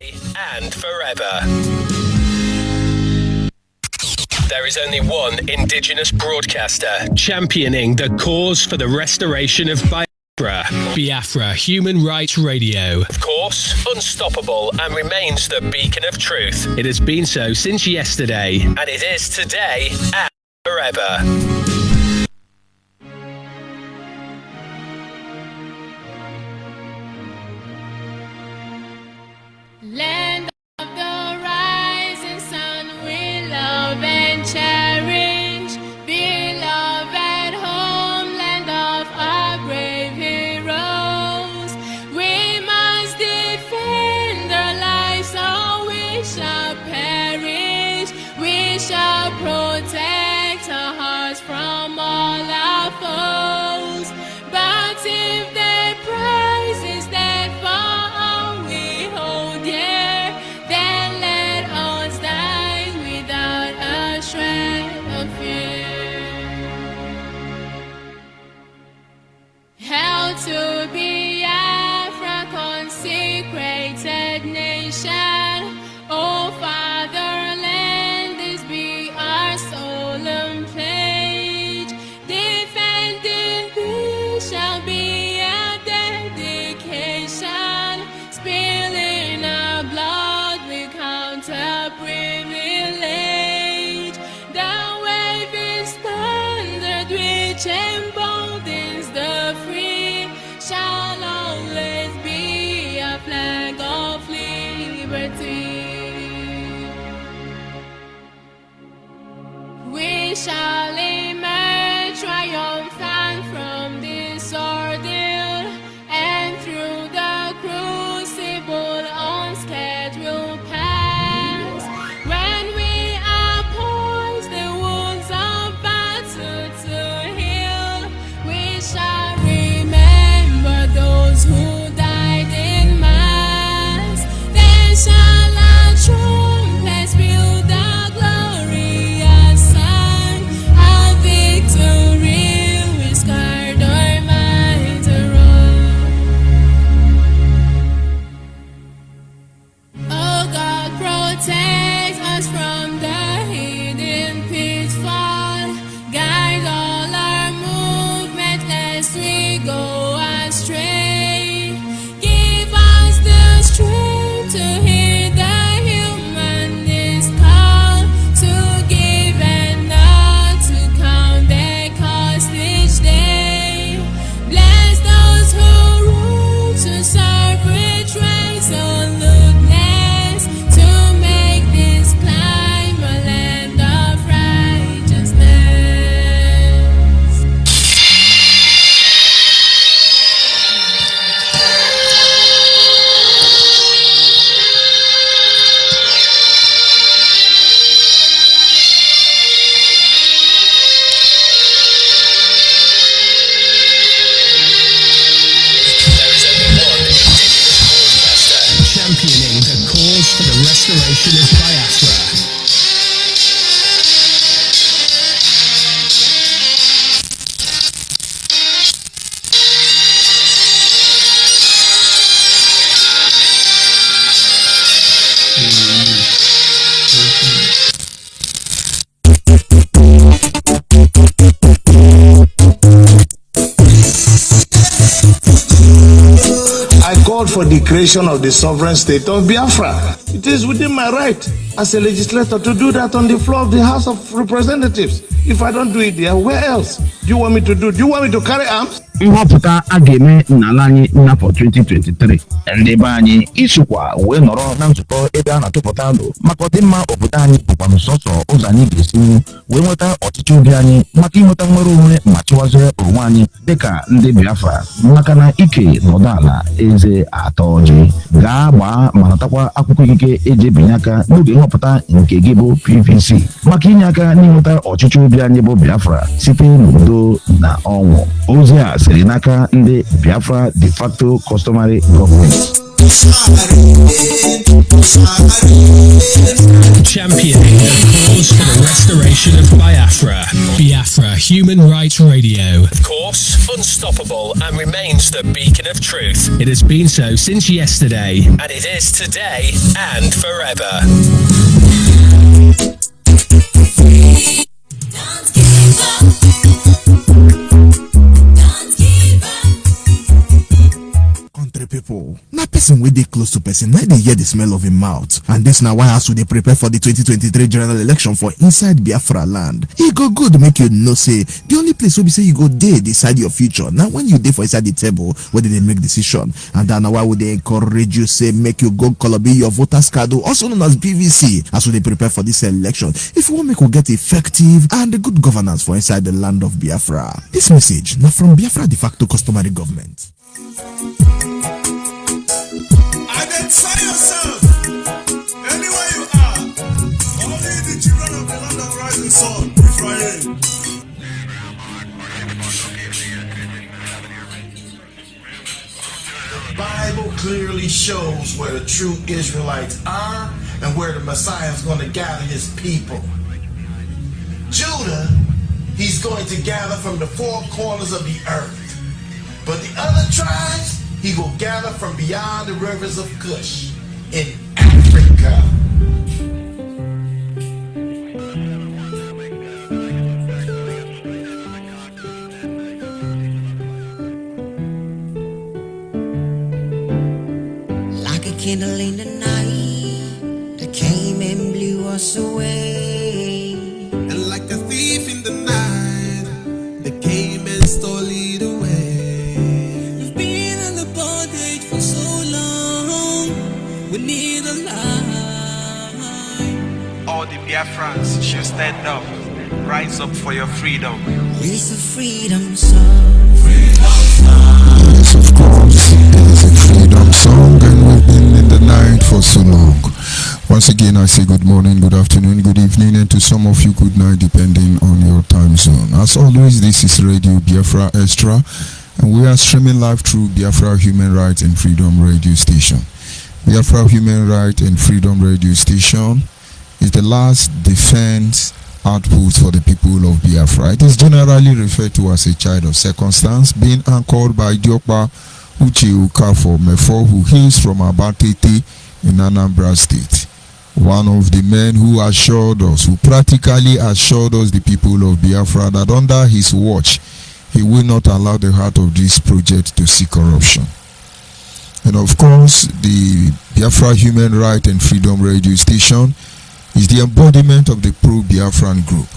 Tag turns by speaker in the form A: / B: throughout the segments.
A: and forever. There is only one Indigenous broadcaster championing the cause for the restoration of Biafra. Biafra Human Rights Radio. Of course, unstoppable and remains the beacon of truth. It has been so since yesterday, and it is today and forever.
B: Land of the rising sun, we love and cherish. Beloved homeland of our brave heroes. We must defend our lives or we shall perish. We shall protect our hearts from all our foes. But if their prize is dead for all we hold dear, then let us die without a shred of fear. Hail to Biafra, consecrated nation. O fatherland, this be our solemn pledge. Defending peace shall be a dedication. Spilling our blood we count a privilege. The waving standard which emboldens the free shall always be a flag of liberty. We shall emerge triumphant from this ordeal, and through the crucible unscathed we'll pass. When we are poised the wounds of battle to heal, we shall remember those who died in mass. Then shall our trumpets build the glorious song of victory. We scarred our minds around. Oh God, protect us from the hidden pitfall. Guide all our movement lest we go astray. Give us the strength to hear the humanist call, to give and not to count their cost each day. Bless those who rule to serve with resoluteness, to make this climb a land of righteousness.
A: There is only one Indigenous broadcaster championing the cause for the restoration of Biafra.
C: I called for the creation of the sovereign state of Biafra. It is within my right as a legislator to do that on the floor of the House of Representatives. If I don't do it there, where else do you want me to do? Do you want me to carry arms?
D: Nhọpụta a ga-eme n'ala anyị n'afọ 2023. Ndị be anyị isokwa wee nọrọ na nzukọ ebe a na-atụpụta alụ maka ọdịmma obodo anyị bụkwa n'ụsọsọ ụzọ anyị ga-esi wee nweta ọchịchị obi anyị maka inweta nnwere onwe ma chịwazie onwe anyị dịka ndị Biafra, maka na ike nọdụ ala eze atọ ọjị. Gaa gbaa ma natakwa akwụkwọ ikike eji ebinye aka n'oge nhọpụta nke gị bụ PVC maka inye aka n'inweta ọchịchị obi anyị bụ Biafra site n'udo na ọṅụ. Ozi a siri n'aka ndị Biafra de facto customary government.
A: Championing the cause for the restoration of Biafra. Biafra Human Rights Radio. Of course, unstoppable and remains the beacon of truth. It has been so since yesterday, and it is today and forever.
B: Don't give up. Don't give up.
E: Country people, na person wey dey close to person na dey hear the smell of him mouth, and this na why as we dey prepare for the 2023 general election for inside Biafra land, e go good make you know say the only place wey be say you go dey decide your future na when you dey for inside the table wey dey make decision. And that na why we dey encourage you say make you go colobi your voters card, also known as PVC, as we dey prepare for this election if you wan make we get effective and good governance for inside the land of Biafra. This message na from Biafra de facto customary government.
F: Identify yourself anywhere you are. Only the children of the land of rising sun, Israel.
C: The Bible clearly shows where the true Israelites are and where the Messiah is going to gather his people. Judah, he's going to gather from the four corners of the earth. But the other tribes, he will gather from beyond the rivers of Cush in Africa.
G: Like a candle in the night that came and blew us away.
F: And like a thief in the night, they came and stole it away.
B: We've been in the bondage for so long. We need a light.
H: All the Biafrans should stand up, rise up for your freedom.
G: It's a freedom song.
I: Yes, of course, it is a freedom song, and we've been in the night for so long. Once again, I say good morning, good afternoon, good evening, and to some of you, good night, depending on your time zone. As always, this is Radio Biafra Extra, and we are streaming live through Biafra Human Rights and Freedom Radio Station. Biafra Human Rights and Freedom Radio Station is the last defense outpost for the people of Biafra. It is generally referred to as a child of circumstance, being anchored by Diokpa Uche Ukafo Mefo, who hails from Abatete in Anambra State. One of the men who assured us, who practically assured us, the people of Biafra, that under his watch, he will not allow the heart of this project to see corruption. And of course, the Biafra Human Rights and Freedom Radio Station is the embodiment of the pro-Biafran group.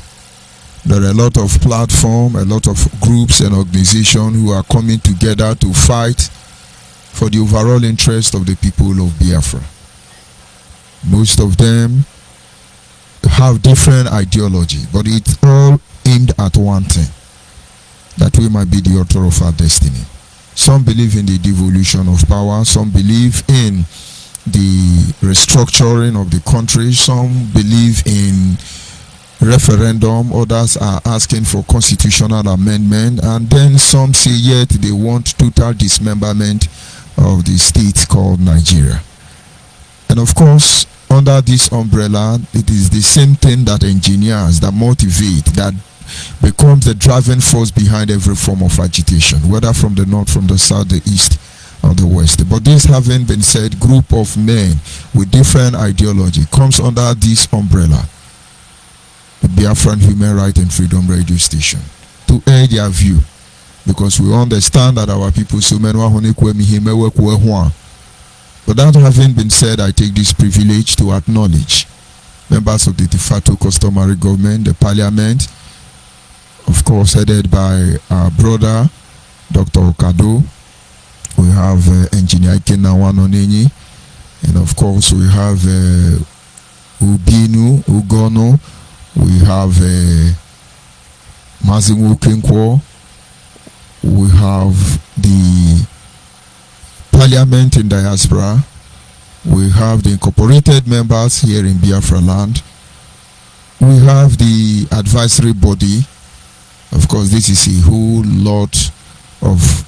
I: There are a lot of platforms, a lot of groups and organizations who are coming together to fight for the overall interest of the people of Biafra. Most of them have different ideology, but it's all aimed at one thing, that we might be the author of our destiny. Some believe in the devolution of power, some believe in the restructuring of the country, some believe in referendum, others are asking for constitutional amendment, and then some say yet they want total dismemberment of the state called Nigeria. And of course, under this umbrella, it is the same thing that engineers, that motivate, that becomes the driving force behind every form of agitation, whether from the north, from the south, the east, or the west. But this having been said, group of men with different ideology comes under this umbrella, the Biafran Human Rights and Freedom Radio Station, to air their view, because we understand that our people so many. But that having been said, I take this privilege to acknowledge members of the de facto customary government, the parliament, of course headed by our brother Dr. Okado. We have Engineer Kenawan Onenyi, and of course we have Ubinu Ugono, we have Mazimu Kinkwo, we have the Parliament in diaspora, we have the incorporated members here in Biafra land, we have the advisory body. Of course, this is a whole lot of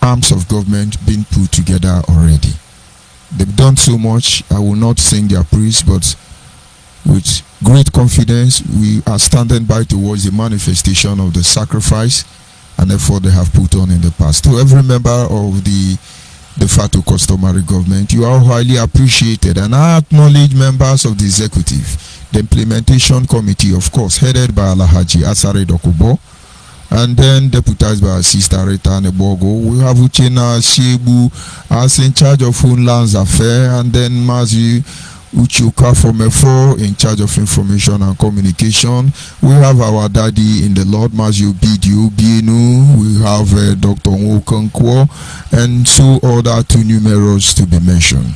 I: arms of government being put together already. They've done so much. I will not sing their praise, but with great confidence, we are standing by towards the manifestation of the sacrifice and effort they have put on in the past. To every member of the facto customary government, you are highly appreciated, and I acknowledge members of the executive, the implementation committee, of course, headed by Alhaji Asare Dokubo, and then deputized by Sister Rita Nebogo. We have Uchena Shebu as in charge of Homelands Affairs, and then Mazi Uchuka from F4 in charge of information and communication. We have our daddy in the Lord, Mazio Bidio Bienu. We have Dr. Nwokonkwo, and so other too numerous to be mentioned.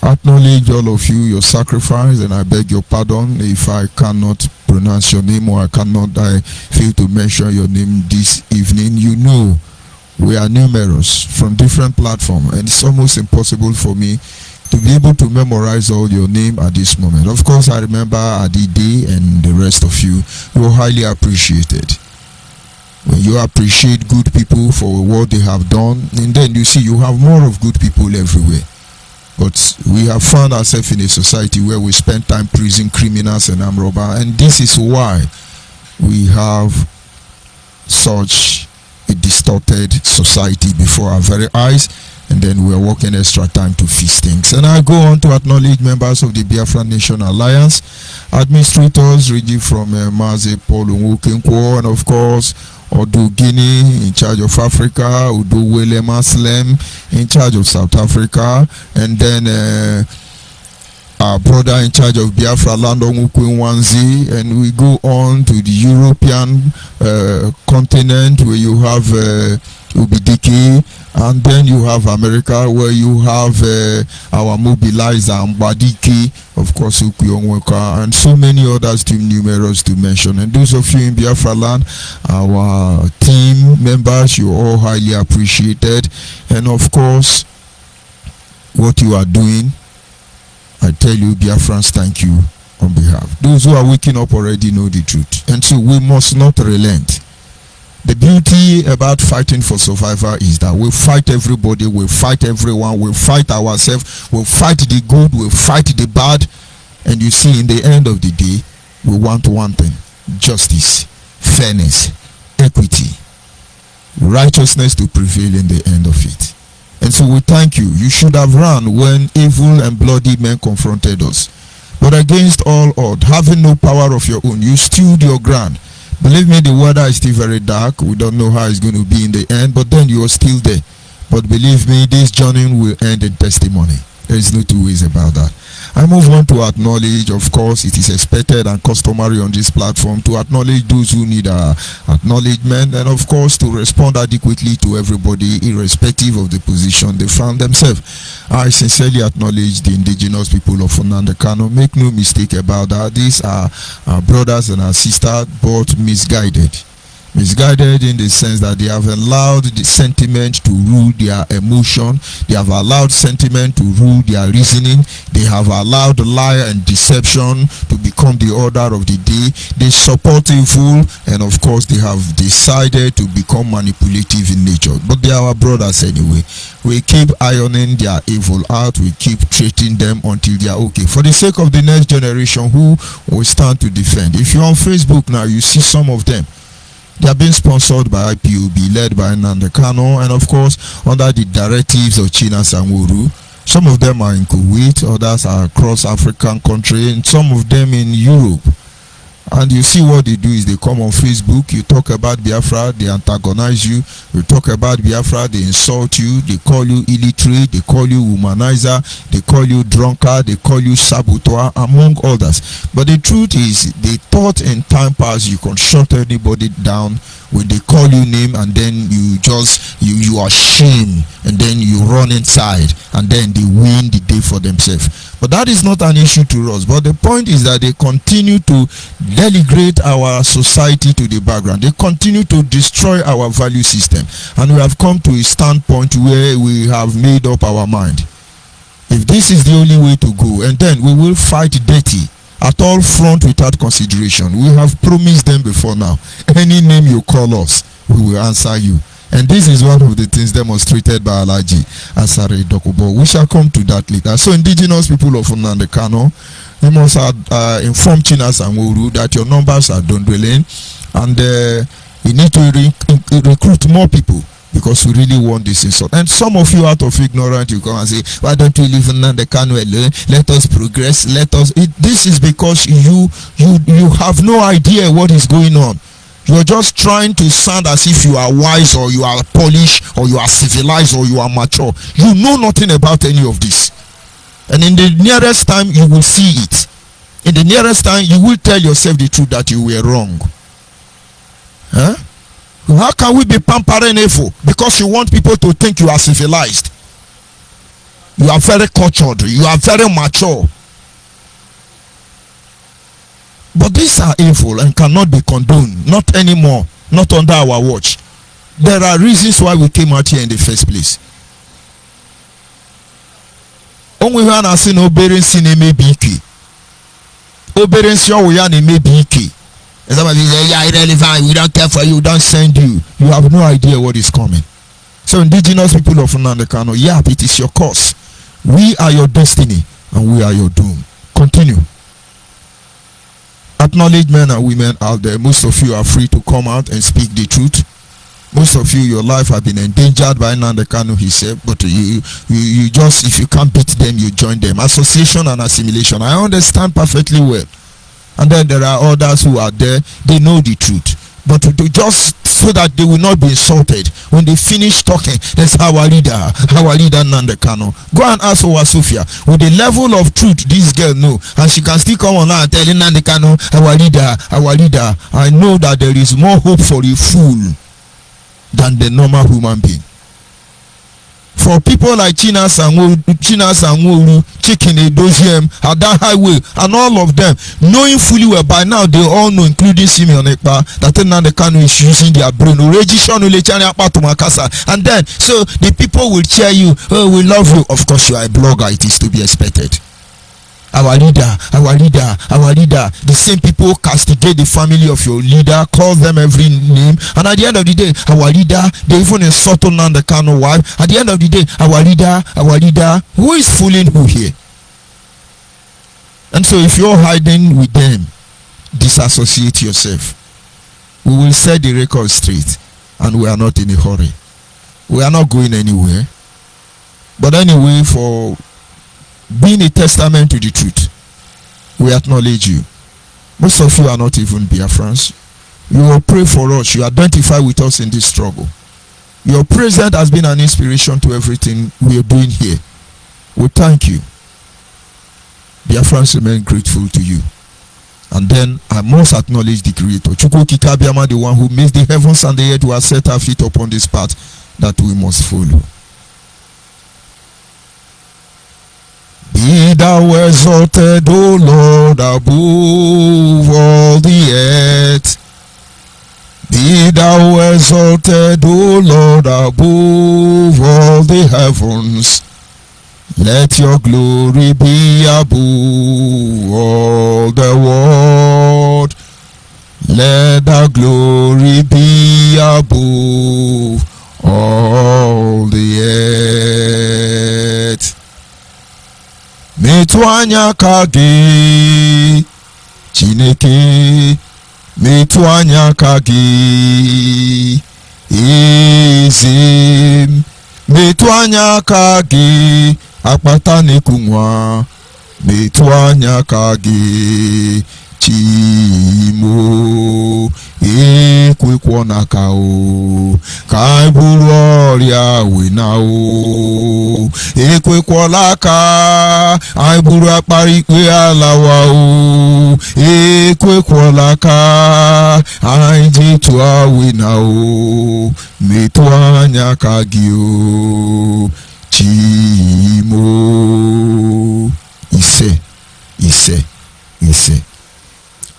I: Acknowledge all of you, your sacrifice, and I beg your pardon if I cannot pronounce your name or I fail to mention your name this evening. You know, we are numerous from different platforms, and it's almost impossible for me to be able to memorize all your name at this moment. Of course, I remember Adide and the rest of you. You are highly appreciated. When you appreciate good people for what they have done, and then you see you have more of good people everywhere. But we have found ourselves in a society where we spend time praising criminals and armed robbers, and this is why we have such a distorted society before our very eyes. And then we are working extra time to fix things. And I go on to acknowledge members of the Biafra Nation Alliance, administrators ranging from Mazi Paul Nwokenkwo, and of course Odu Guinea in charge of Africa, Udo Wele Maslem in charge of South Africa, and then our brother in charge of Biafra Land Wanzi. And we go on to the European continent where you have Ubidiki, and then you have America where you have our mobilizer Mbadiki, of course Ukuyonweka, and so many others too numerous to mention. And those of you in Biafra land, our team members, you all highly appreciated. And of course, what you are doing, I tell you, Biafrans, thank you on behalf. Those who are waking up already know the truth, and so we must not relent. The beauty about fighting for survival is that we fight everybody, we fight everyone, we fight ourselves, we fight the good, we fight the bad, and you see in the end of the day, we want one thing: justice, fairness, equity, righteousness to prevail in the end of it. And so we thank you. You should have run when evil and bloody men confronted us. But against all odds, having no power of your own, you stood your ground. Believe me, the weather is still very dark. We don't know how it's going to be in the end, but then you are still there. But believe me, this journey will end in testimony. There is no two ways about that. I move on to acknowledge, of course, it is expected and customary on this platform to acknowledge those who need acknowledgement, and of course to respond adequately to everybody irrespective of the position they found themselves. I sincerely acknowledge the indigenous people of Nnamdi Kanu. Make no mistake about that. These are our brothers and our sisters, but misguided in the sense that they have allowed the sentiment to rule their emotion, they have allowed sentiment to rule their reasoning, they have allowed lie and deception to become the order of the day. They support evil, and of course they have decided to become manipulative in nature. But they are our brothers anyway. We keep ironing their evil out, we keep treating them until they are okay, for the sake of the next generation who will stand to defend. If you're on Facebook now, you see some of them. They are being sponsored by IPOB, led by Nnamdi Kanu, and of course under the directives of China Sanwo-Olu. Some of them are in Kuwait, others are across African countries, and some of them in Europe. And you see what they do is they come on Facebook, you talk about Biafra, they antagonize you. You talk about Biafra, they insult you, they call you illiterate, they call you womanizer, they call you drunkard, they call you saboteur, among others. But the truth is, they thought in time past you can shut anybody down when they call you name, and then you are ashamed, and then you run inside, and then they win the day for themselves. But that is not an issue to us. But the point is that they continue to degrade our society to the background. They continue to destroy our value system, and we have come to a standpoint where we have made up our mind. If this is the only way to go, and then we will fight dirty at all front without consideration. We have promised them before now. Any name you call us, we will answer you. And this is one of the things demonstrated by Alhaji Asare Dokubo. We shall come to that later. So indigenous people of Nnamdi Kanu, you must inform Chinas and Wuru that your numbers are dwindling, and you need to recruit more people, because we really want this insult. And some of you, out of ignorance, you come and say, why don't we live in Nnamdi Kanu alone? Let us progress. This is because you have no idea what is going on. You're just trying to sound as if you are wise, or you are polished, or you are civilized, or you are mature. You know nothing about any of this. And in the nearest time, you will see it. In the nearest time, you will tell yourself the truth that you were wrong. Huh? How can we be pampering evil? Because you want people to think you are civilized. You are very cultured. You are very mature. But these are evil and cannot be condoned. Not anymore. Not under our watch. There are reasons why we came out here in the first place. Only when I see no berensi ne mebiki. Oberensi oya ne mebiki. And somebody say, yeah, irrelevant, we don't care for you, don't send you. You have no idea what is coming. So indigenous people of Nnamdi Kanu, yeah, it is your cause. We are your destiny, and we are your doom. Continue. Acknowledge men and women out there. Most of you are free to come out and speak the truth. Most of you, your life have been endangered by Nnamdi Kanu himself, but you just, if you can't beat them, you join them. Association and assimilation, I understand perfectly well. And then there are others who are there, they know the truth. But to just so that they will not be insulted, when they finish talking, that's our leader Nnamdi Kanu. Go and ask Owa Sophia, with the level of truth this girl know, and she can still come online and tell Nnamdi Kanu, our leader. I know that there is more hope for a fool than the normal human being. For people like Chinas and Wuru, Chicken Edoziem, Ada Highway, and all of them, knowing fully well by now, they all know, including Simeon Ekpa, that Nnamdi Kanu is using their brain. And then, so the people will cheer you, oh, we love you. Of course, you are a blogger, it is to be expected. Our leader. The same people castigate the family of your leader, call them every name, and at the end of the day, our leader, they even insult Nnamdi Kanu wife. At the end of the day, our leader, who is fooling who here? And so if you're hiding with them, disassociate yourself. We will set the record straight, and we are not in a hurry. We are not going anywhere. But anyway, for being a testament to the truth, we acknowledge you. Most of you are not even Biafrans. You will pray for us. You identify with us in this struggle. Your presence has been an inspiration to everything we are doing here. We thank you. Biafrans remain grateful to you. And then I must acknowledge the Creator, Chukwu Kikabiama, the one who makes the heavens and the earth, who has set our feet upon this path that we must follow. Be thou exalted, O Lord, above all the earth. Be thou exalted, O Lord, above all the heavens. Let your glory be above all the world. Let the glory be above all the earth. Metụ anya ka gị Chineke, metụ anya ka gị eze m, metụ anya ka gị akpata na-eku nwa, metụ anya ka gị Chimo, ekwekwo n'aka o, ka anyị buru ọrịa wena o, ekwekwala ka anyị buru akpara ikpe alawa o, ekwekwala ka anyị ji tụọ wena o, metụ anya ka gị o, Chimo. Ise.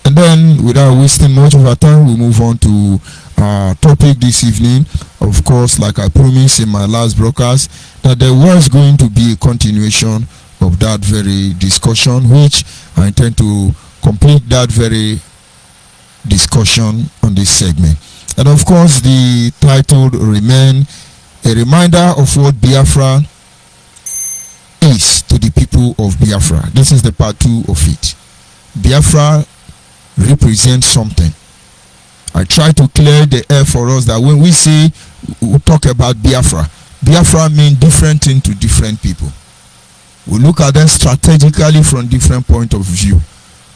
I: And then, without wasting much of our time, we move on to our topic this evening. Of course, like I promised in my last broadcast, that there was going to be a continuation of that very discussion, which I intend to complete that very discussion on this segment. And of course, the title remain a reminder of what Biafra is to the people of Biafra. This is the part 2 of it. Biafra represents something. I try to clear the air for us that when we talk about Biafra, Biafra means different things to different people. We look at them strategically from different point of view.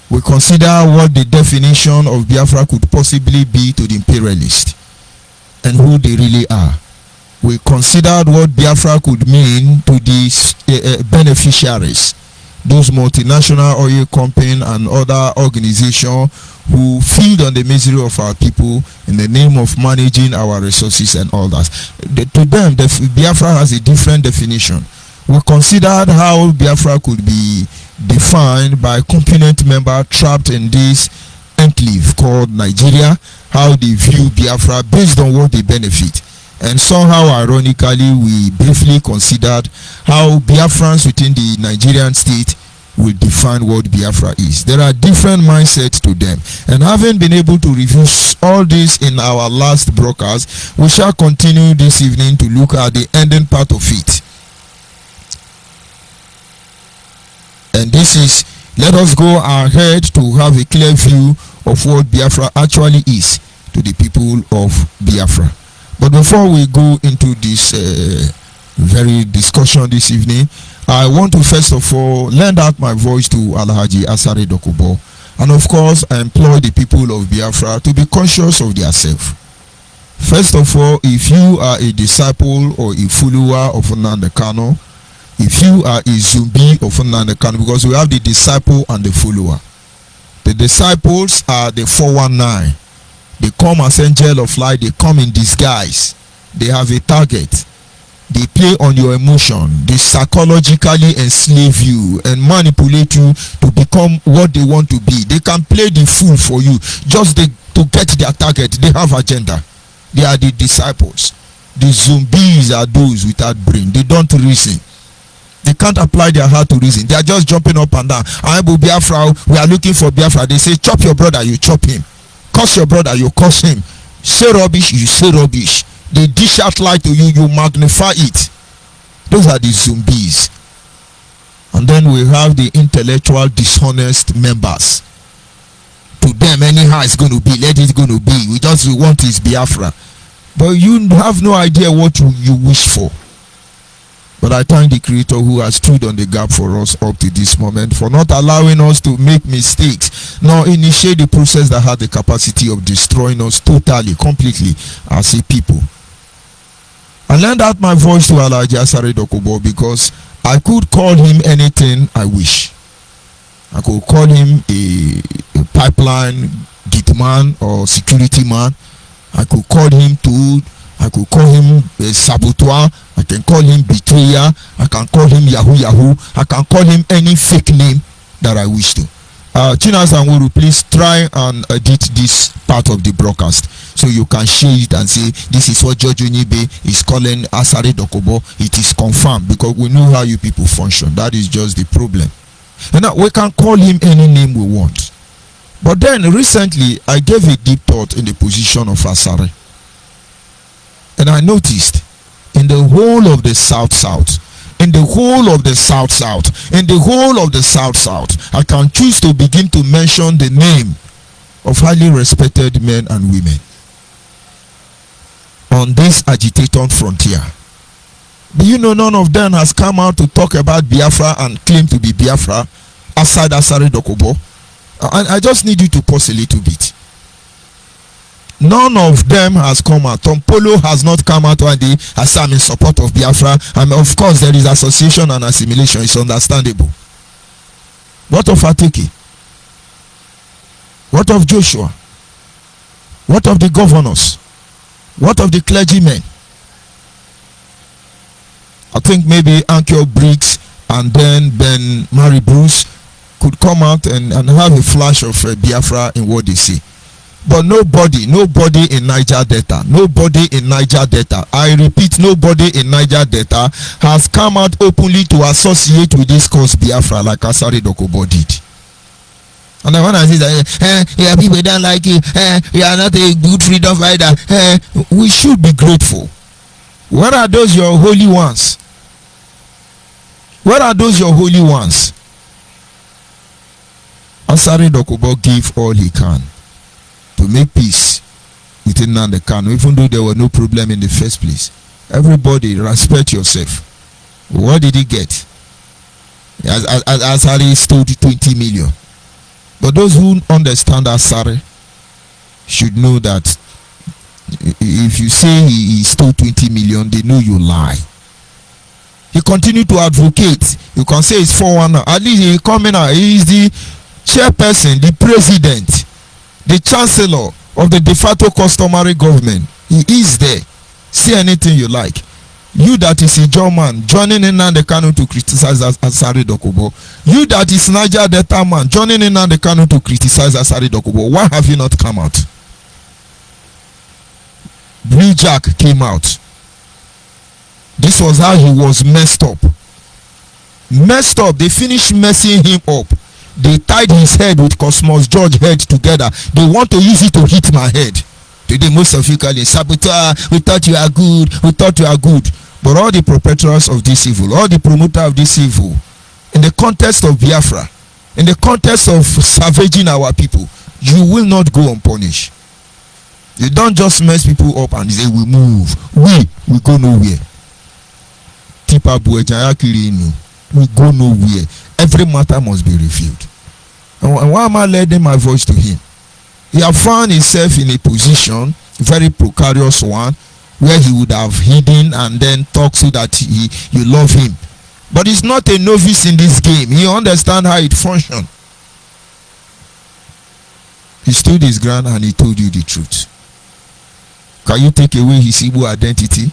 I: We consider what the definition of Biafra could possibly be to the imperialist and who they really are. We considered what Biafra could mean to the beneficiaries, those multinational oil companies and other organizations who feed on the misery of our people in the name of managing our resources and all that. To them, Biafra has a different definition. We considered how Biafra could be defined by a component member trapped in this enclave called Nigeria, how they view Biafra based on what they benefit. And somehow, ironically, we briefly considered how Biafrans within the Nigerian state will define what Biafra is. There are different mindsets to them, and having been able to review all this in our last broadcast, we shall continue this evening to look at the ending part of it. And this is, let us go ahead to have a clear view of what Biafra actually is to the people of Biafra. But before we go into this very discussion this evening, I want to first of all lend out my voice to Alhaji Asare Dokubo, and of course I implore the people of Biafra to be conscious of themselves. First of all, if you are a disciple or a follower of Nnamdi Kanu, if you are a zombie of Nnamdi Kanu, because we have the disciple and the follower. The disciples are the 419. They come as angel of light. They come in disguise. They have a target. They play on your emotion. They psychologically enslave you and manipulate you to become what they want to be. They can play the fool for you just to get their target. They have agenda. They are the disciples. The zombies are those without brain. They don't reason. They can't apply their heart to reason. They are just jumping up and down. I will Biafra. We are looking for Biafra. They say, chop your brother, you chop him. Curse your brother, you curse him. Say rubbish, you say rubbish. They dish out light to you, you magnify it. Those are the zombies. And then we have the intellectual dishonest members. To them, anyhow it's going to be, let it going to be. We want is Biafra. But you have no idea what you wish for. But I thank the Creator who has stood on the gap for us up to this moment, for not allowing us to make mistakes, nor initiate the process that had the capacity of destroying us totally, completely as a people. I lend out my voice to Alhaji Asare Dokubo because I could call him anything I wish. I could call him a pipeline git man or security man. I could call him tool. I could call him a saboteur. I can call him betrayer. I can call him Yahoo. I can call him any fake name that I wish to. Chinas and Wuru, please try and edit this part of the broadcast so you can share it and say this is what George ONYIBE is calling Asare Dokubo. It is confirmed because we know how you people function. That is just the problem. And now we can call him any name we want. But then recently I gave a deep thought in the position of Asare. And I noticed in the whole of the South, in the whole of the South, in the whole of the South, I can choose to begin to mention the name of highly respected men and women on this agitated frontier. Do you know none of them has come out to talk about Biafra and claim to be Biafra aside Asare Dokubo? And I just need you to pause a little bit. None of them has come out. Tom Polo has not come out one day as I'm in support of Biafra. And of course there is association and assimilation. It's understandable. What of Atiki? What of Joshua? What of the governors? What of the clergymen? I think maybe Ankyo Briggs and then Ben Mary Bruce could come out and have a flash of Biafra in what they say. But nobody in Niger Delta, I repeat, nobody in Niger Delta has come out openly to associate with this cause Biafra like Asare Dokubo did. And then when I say that, yeah, people don't like you, you are not a good freedom fighter, we should be grateful. Where are those your holy ones? Where are those your holy ones? Asari Dokubo gave all he can to make peace within Nnamdi Kanu, even though there were no problem in the first place. Everybody respect yourself. What did he get? Asari stole 20 million. But those who understand Asari should know that if you say he stole 20 million, they know you lie. He continued to advocate. You can say it's 419. At least he coming out. He is the chairperson, the president, the chancellor of the de facto customary government. He is there. Say anything you like. You that is a German joining in Nnamdi Kanu to criticize Asari Dokubo. You that is Niger Delta man joining in Nnamdi Kanu to criticize Asari Dokubo. Why have you not come out? Blue Jack came out. This was how he was messed up. Messed up. They finished messing him up. They tied his head with Cosmos George head together. They want to use it to hit my head. Today most of you call it saboteur. We thought you are good. We thought you are good. But all the perpetrators of this evil, all the promoters of this evil, in the context of Biafra, in the context of savaging our people, you will not go unpunished. You don't just mess people up and say we move. We go nowhere. Tipa Buejaya Kirinu. We go nowhere. Every matter must be reviewed. And why am I lending my voice to him? He has found himself in a position, very precarious one, where he would have hidden and then talk so that you love him. But he's not a novice in this game. He understands how it functions. He stood his ground and he told you the truth. Can you take away his Igbo identity?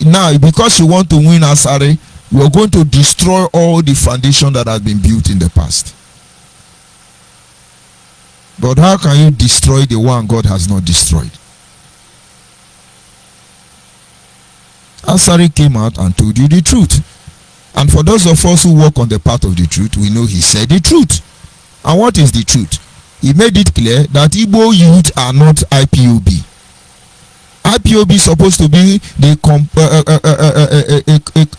I: Now, because you want to win Asari, you are going to destroy all the foundation that has been built in the past. But how can you destroy the one God has not destroyed? Asari came out and told you the truth. And for those of us who walk on the path of the truth, we know he said the truth. And what is the truth? He made it clear that Igbo youth are not IPOB. IPOB is supposed to be the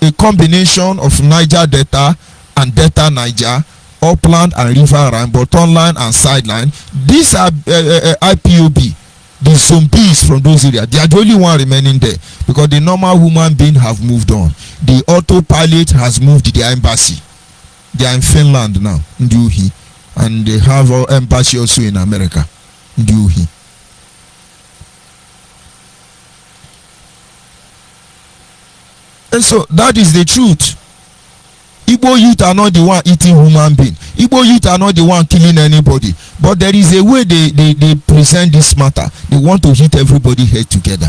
I: a combination of Niger Delta and Delta Niger, upland and riverine, bottom line and sideline. These are IPOB, the zombies from those areas. They are the only one remaining there because the normal human being have moved on. The autopilot has moved to their embassy. They are in Finland now, Nduhi, and they have an embassy also in America, Nduhi. And so that is the truth. Igbo youth are not the one eating human being. Igbo youth are not the one killing anybody. But there is a way they present this matter. They want to hit everybody head together.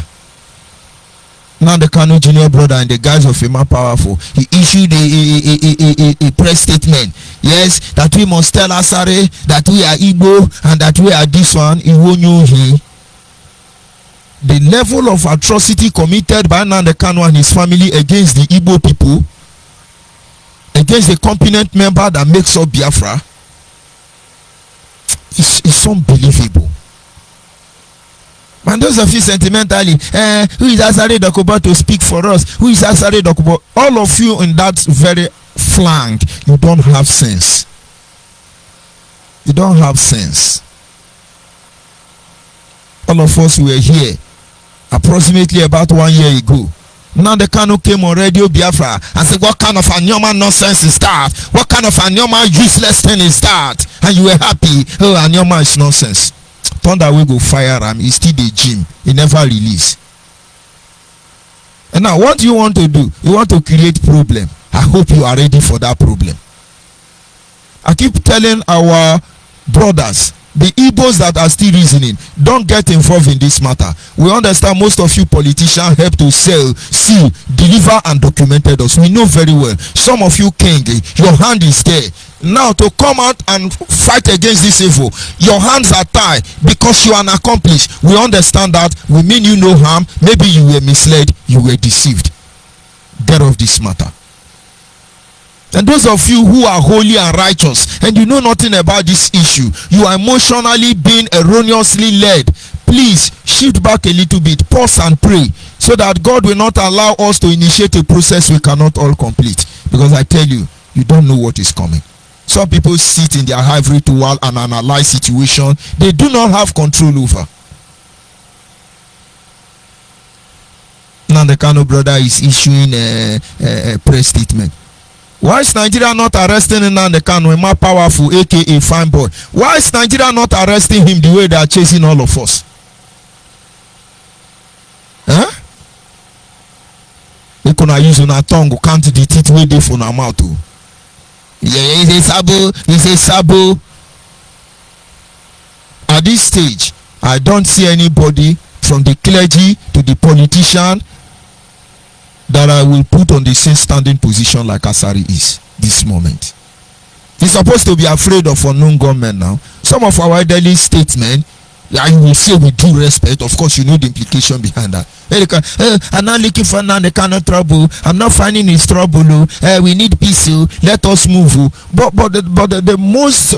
I: Now the Kanu junior brother and the guys of Fema Powerful, he issued a press statement. Yes, that we must tell Asare that we are Igbo and that we are this one, Iwonyuhi. The level of atrocity committed by Nnamdi Kanu and his family against the Igbo people, against the competent member that makes up Biafra, is unbelievable. And those of you sentimentally, who is Asare Dokubo to speak for us? Who is Asare Dokubo? All of you in that very flank, you don't have sense. You don't have sense. All of us were here approximately about 1 year ago. Now the Kanu came on Radio Biafra and said, what kind of Anyoma nonsense is that? What kind of Anyoma useless thing is that? And you were happy. Oh, Anyoma is nonsense. Thunder will go fire him. He's still the gym. He never release. And now what do you want to do? You want to create problem. I hope you are ready for that problem. I keep telling our brothers, the Igbos that are still reasoning, don't get involved in this matter. We understand most of you politicians help to sell, seal, deliver and documented us. We know very well. Some of you king, your hand is there. Now to come out and fight against this evil, your hands are tied because you are an accomplice. We understand that. We mean you no harm. Maybe you were misled, you were deceived. Get off this matter. And those of you who are holy and righteous and you know nothing about this issue, you are emotionally being erroneously led, please shift back a little bit, pause and pray, so that God will not allow us to initiate a process we cannot all complete. Because I tell you, you don't know what is coming. Some people sit in their ivory tower and analyze situation they do not have control over. Now the Kano brother is issuing a press statement. Why is Nigeria not arresting Nnamdi Kanu, a more powerful, aka fine boy? Why is Nigeria not arresting him the way they are chasing all of us? Huh? They gonna use on our tongue, count the teeth way they for our mouth. Yeah, he's a sabo, he's a sabo. At this stage, I don't see anybody from the clergy to the politician that I will put on the same standing position like Asari is this moment. He's supposed to be afraid of unknown gunmen now. Some of our elderly statesmen, I will say with due respect, of course you know the implication behind that. I'm not looking for none kind of trouble. I'm not finding his trouble. We need peace. Let us move. But the most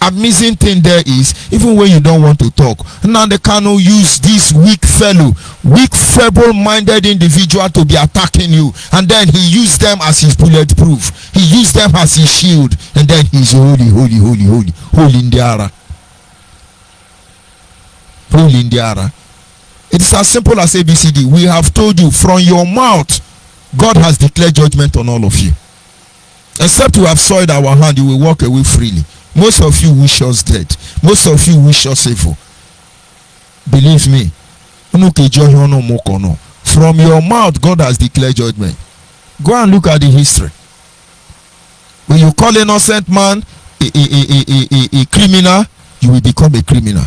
I: amazing thing there is, even when you don't want to talk, Nnamdi Kanu use this weak fellow, weak feeble-minded individual to be attacking you, and then he used them as his bulletproof. He used them as his shield, and then he's holy Indiara. Holy Indiara. It's as simple as ABCD. We have told you from your mouth, God has declared judgment on all of you. Except you have soiled our hand, you will walk away freely. Most of you wish us dead. Most of you wish us evil. Believe me. From your mouth, God has declared judgment. Go and look at the history. When you call an innocent man a criminal, you will become a criminal.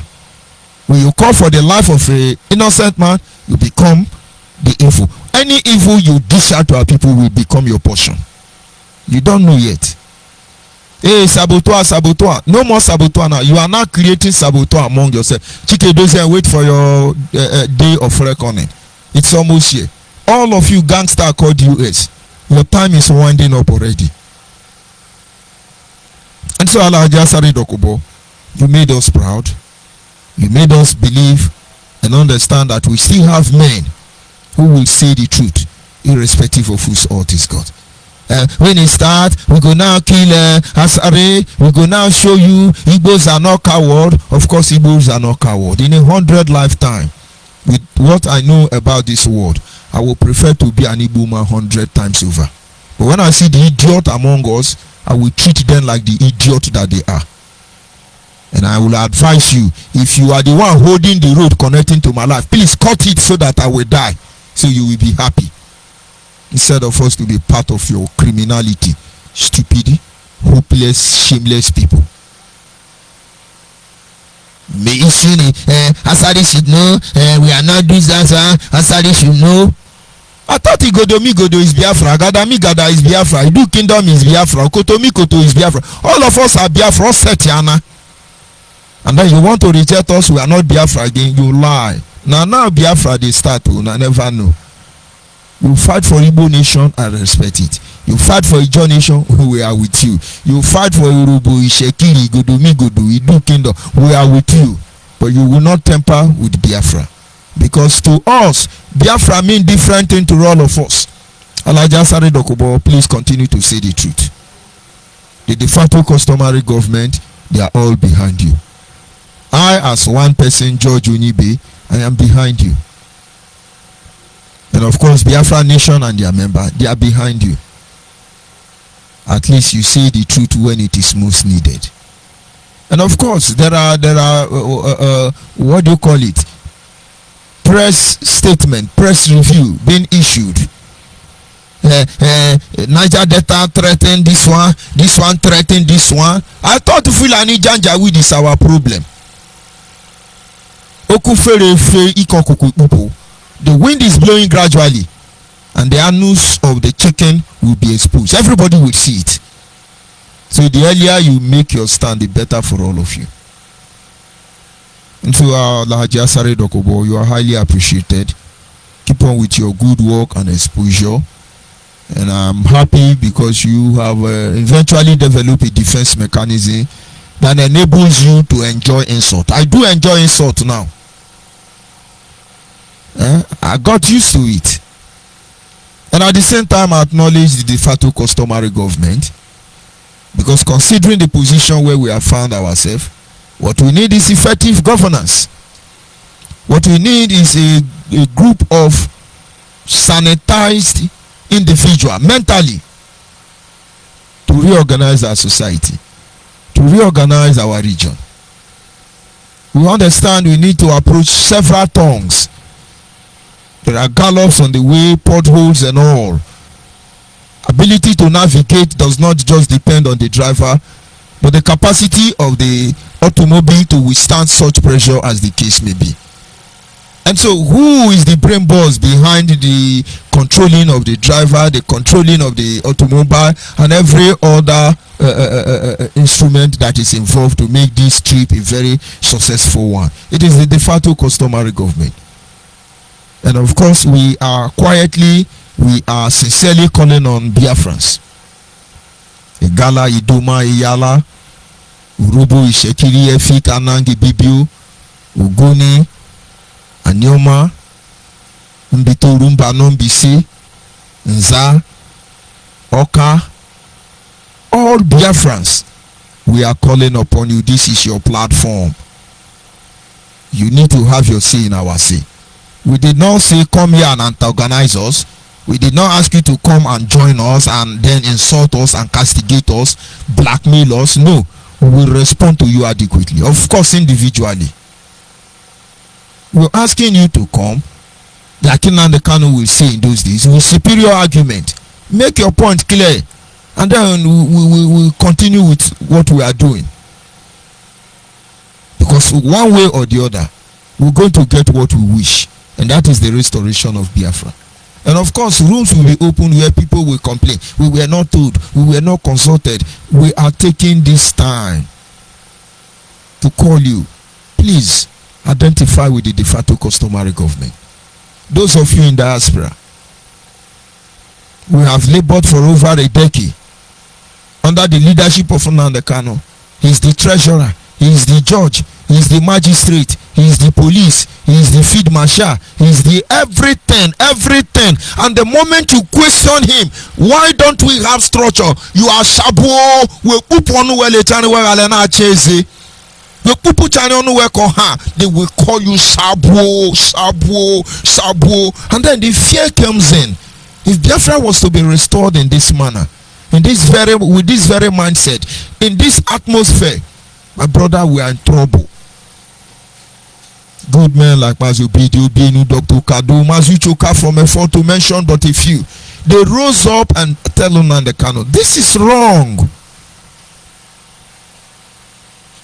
I: When you call for the life of an innocent man, you become the evil. Any evil you dish out to our people will become your portion. You don't know yet. Hey, saboteur. No more saboteur now. You are not creating saboteur among yourself. Chike doesn't wait for your day of reckoning. It's almost here. All of you gangster called US, your time is winding up already. And so Allah Jasari Dokubo, you made us proud. You made us believe and understand that we still have men who will say the truth, irrespective of whose oath is God. When it starts, we go now kill Asare. We go now show you Igbos are not coward. Of course, Igbos are not coward. In 100 lifetime, with what I know about this world, I will prefer to be an Igbo man 100 times over. But when I see the idiot among us, I will treat them like the idiot that they are. And I will advise you, if you are the one holding the road connecting to my life, please cut it so that I will die, so you will be happy. Instead of us to be part of your criminality, stupid, hopeless, shameless people. Asari should know, we are not doing that. Asari should know. I thought Godo is Biafra, Gada is Biafra, Idu Kingdom is Biafra, Koto is Biafra. All of us are Biafra, Setiana. And then you want to reject us, we are not Biafra again, you lie. Now Biafra they start to, I never know. You fight for Igbo nation, I respect it. You fight for Ijo nation, we are with you. You fight for Yoruba, Ishekiri, Godo, Idu Kingdom, we are with you. But you will not tamper with Biafra. Because to us, Biafra means different thing to all of us. Elijah Sari Dokubo, please continue to say the truth. The de facto customary government, they are all behind you. I, as one person, George ONYIBE, I am behind you. And of course, Biafra Nation and their member, they are behind you. At least you say the truth when it is most needed. And of course, there are what do you call it? Press statement, press review being issued. Niger Delta threatened this one threatened this one. I thought Fulani Janjaweed is our problem. The wind is blowing gradually, and the anus of the chicken will be exposed. Everybody will see it. So the earlier you make your stand, the better for all of you. And so Alhaji Asare Dokubo, you are highly appreciated. Keep on with your good work and exposure. And I'm happy because you have eventually developed a defense mechanism that enables you to enjoy insult. I do enjoy insult now. I got used to it. And at the same time, I acknowledge the de facto customary government, because considering the position where we have found ourselves, what we need is effective governance. What we need is a group of sanitized individuals mentally to reorganize our society, to reorganize our region. We understand we need to approach several tongues. There are gallops on the way, potholes and all. Ability to navigate does not just depend on the driver, but the capacity of the automobile to withstand such pressure as the case may be. And so who is the brain boss behind the controlling of the driver, the controlling of the automobile, and every other instrument that is involved to make this trip a very successful one? It is the de facto customary government. And of course, we are sincerely calling on Biafrans. Igala, Idoma, Iyala, Urubu, Ishekiri, Efik, Anangi, Bibiu, Uguni, Anyoma, Mbitorumba, Nombisi, Nza, Oka, all Biafrans, we are calling upon you. This is your platform. You need to have your say in our say. We did not say come here and antagonize us. We did not ask you to come and join us and then insult us and castigate us, blackmail us. No, we will respond to you adequately. Of course, individually. We're asking you to come, like Nnamdi Kanu will say in those days, with superior argument. Make your point clear, and then we will continue with what we are doing. Because one way or the other, we're going to get what we wish, and that is the restoration of Biafra. And of course, rooms will be open where people will complain. We were not told, we were not consulted. We are taking this time to call you. Please identify with the de facto customary government. Those of you in diaspora, we have labored for over a decade under the leadership of Nnamdi Kanu. He is the treasurer, he is the judge, he is the magistrate, he is the police, he is the field marshal, he is the everything. And the moment you question him, why don't we have structure? You are shabu, we put one well chase. They will call you Sabo, and then the fear comes in. If Biafra was to be restored in this manner, with this very mindset, in this atmosphere, my brother, we are in trouble. Good men like Mazubidi, Obinu, Dr. Kadu, Mazuchoka, from effort to mention but a few, they rose up and tell Nnamdi Kanu, this is wrong.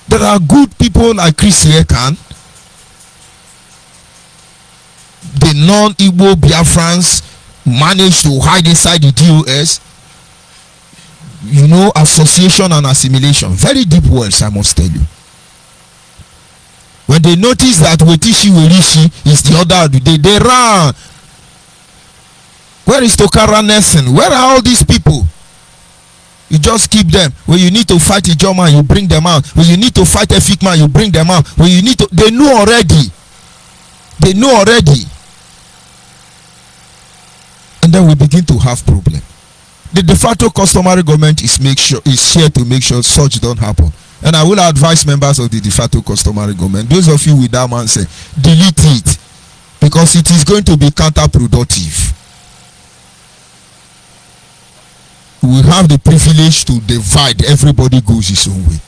I: There are good people like Chris Yekan, the non-Igbo Biafrans managed to hide inside the DOS, association and assimilation. Very deep words, I must tell you. When they notice that Wetishi Werishi is the other, they ran. Where is Tokara Nelson? Where are all these people? You just keep them. When you need to fight a German, you bring them out. When you need to fight a Fikman, you bring them out. When you need to, they know already. And then we begin to have problem. The de facto customary government is here to make sure such don't happen. And I will advise members of the de facto customary government, those of you with that mindset, delete it, because it is going to be counterproductive. We have the privilege to divide. Everybody goes his own way.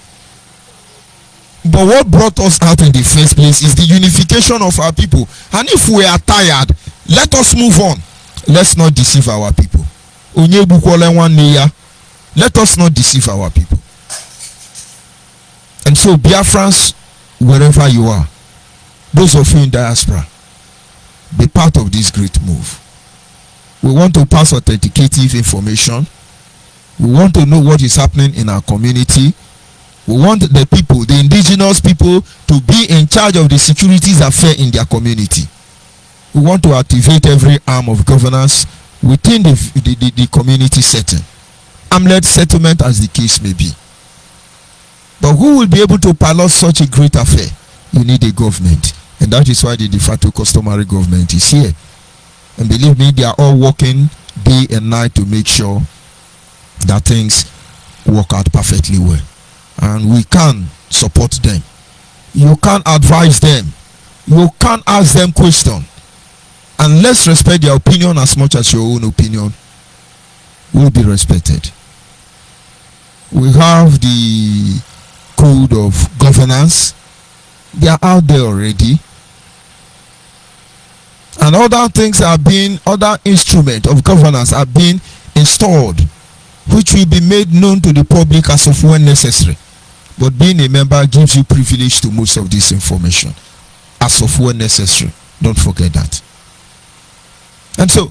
I: But what brought us out in the first place is the unification of our people. And if we are tired, let us move on. Let's not deceive our people. Let us not deceive our people. And so, Biafrans, wherever you are, those of you in diaspora, be part of this great move. We want to pass authenticative information. We want to know what is happening in our community. We want the people, the indigenous people, to be in charge of the securities affairs in their community. We want to activate every arm of governance. within the community setting, hamlet settlement as the case may be. But who will be able to pilot such a great affair? You need a government, and that is why the de facto customary government is here. And believe me, they are all working day and night to make sure that things work out perfectly well. And we can support them. You can advise them. You can ask them questions. And let's respect their opinion as much as your own opinion will be respected. We have the code of governance. They are out there already. And other things are being, other instruments of governance are being installed, which will be made known to the public as of when necessary. But being a member gives you privilege to most of this information as of when necessary. Don't forget that. And so,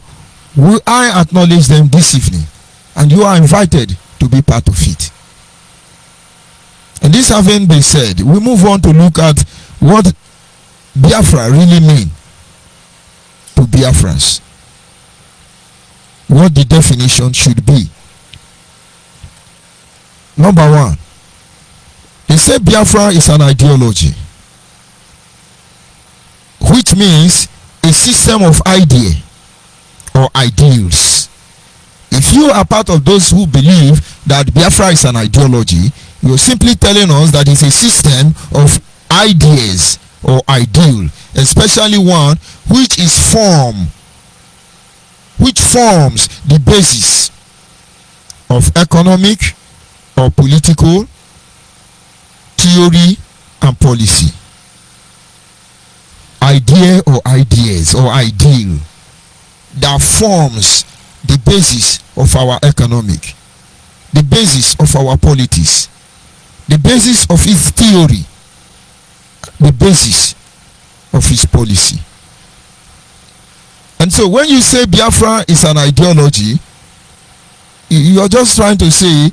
I: I acknowledge them this evening, and you are invited to be part of it. And this having been said, we move on to look at what Biafra really means to Biafrans. What the definition should be. Number one, they say Biafra is an ideology, which means a system of idea or ideals. If you are part of those who believe that Biafra is an ideology, you're simply telling us that it's a system of ideas or ideal, especially one which forms the basis of economic or political theory and policy. Idea or ideas or ideal that forms the basis of our economic, the basis of our politics, the basis of its theory, the basis of its policy. And so when you say Biafra is an ideology, you are just trying to say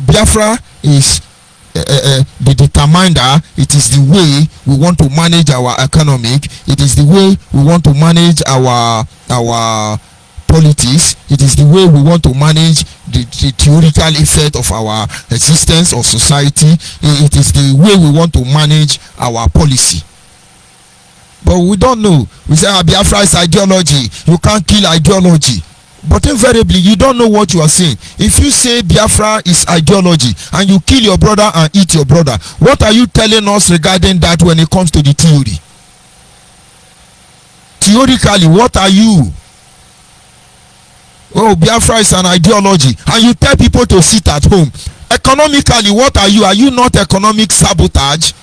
I: Biafra is the determiner. It is the way we want to manage our economic. It is the way we want to manage our politics. It is the way we want to manage the theoretical effect of our existence or society. It is the way we want to manage our policy. But we don't know. We say Biafra is ideology. You can't kill ideology. But invariably, you don't know what you are saying. If you say Biafra is ideology and you kill your brother and eat your brother, what are you telling us regarding that when it comes to the theory? Theoretically, what are you? Oh, Biafra is an ideology, and you tell people to sit at home. Economically, what are you? Are you not economic sabotage?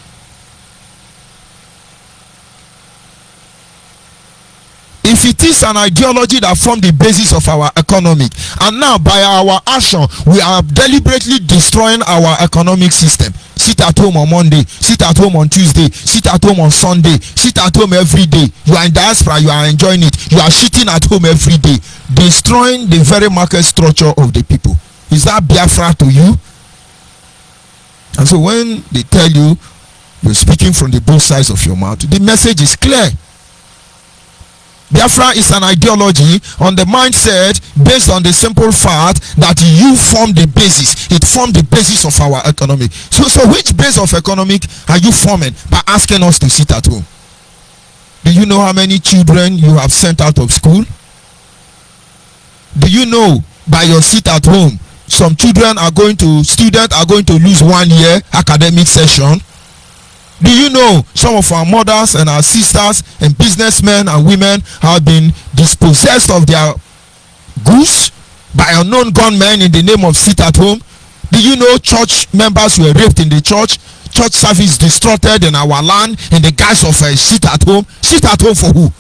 I: If it is an ideology that formed the basis of our economic, and now by our action we are deliberately destroying our economic system. Sit at home on Monday, sit at home on Tuesday, sit at home on Sunday, sit at home every day. You are in diaspora, you are enjoying it. You are sitting at home every day, destroying the very market structure of the people. Is that Biafra to you? And so when they tell you you're speaking from the both sides of your mouth, the message is clear. Biafra is an ideology on the mindset based on the simple fact that you form the basis. It formed the basis of our economic. So which base of economic are you forming by asking us to sit at home? Do you know how many children you have sent out of school? Do you know by your sit at home, students are going to lose 1 year academic session? Do you know some of our mothers and our sisters and businessmen and women have been dispossessed of their goods by unknown gunmen in the name of sit at home? Do you know church members were raped in the church service distorted in our land in the guise of a sit at home? Sit at home for who?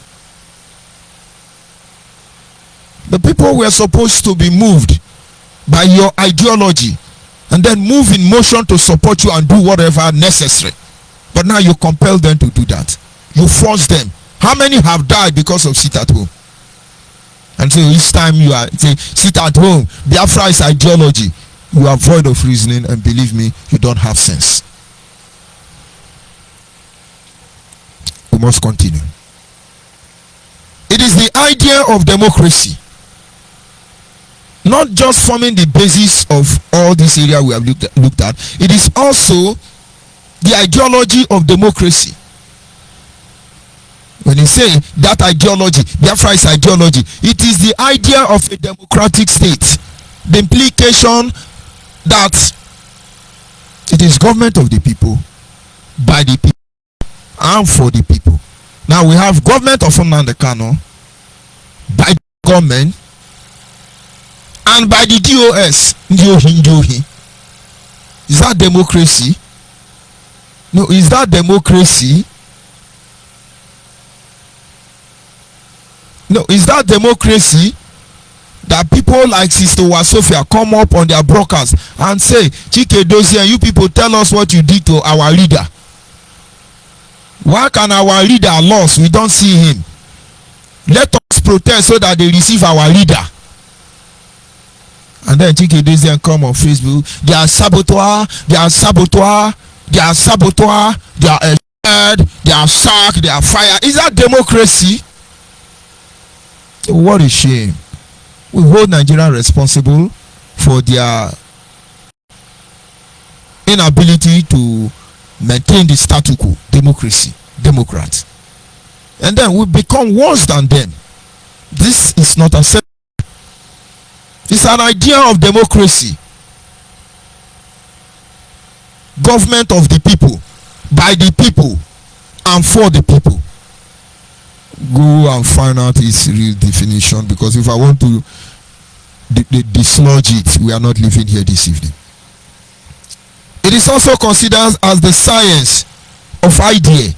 I: The people were supposed to be moved by your ideology and then move in motion to support you and do whatever necessary. But now you compel them to do that. You force them. How many have died because of sit at home? And so each time you are saying sit at home, Biafra is ideology, you are void of reasoning, and believe me, you don't have sense. We must continue. It is the idea of democracy, not just forming the basis of all this area we have looked at, it is also the ideology of democracy. When you say that ideology, Biafra is ideology, it is the idea of a democratic state. The implication that it is government of the people, by the people, and for the people. Now we have government of Nnamdi Kanu, by the government, and by the DOS. Is that democracy? No, is that democracy? No, is that democracy that people like Sister Wasofia come up on their broadcast and say, Chike Dozie, and you people tell us what you did to our leader? Why can our leader lost? We don't see him. Let us protest so that they receive our leader. And then Chike Dozie come on Facebook. They are saboteur, they are saboteur, they are saboteur, they are dead, they are sacked, they are fired. Is that democracy? What a shame. We hold Nigeria responsible for their inability to maintain the status quo, democracy, Democrats. And then we become worse than them. This is not acceptable. It's an idea of democracy. Government of the people, by the people, and for the people. Go and find out its real definition, because if I want to dislodge it, we are not living here this evening. It is also considered as the science of idea.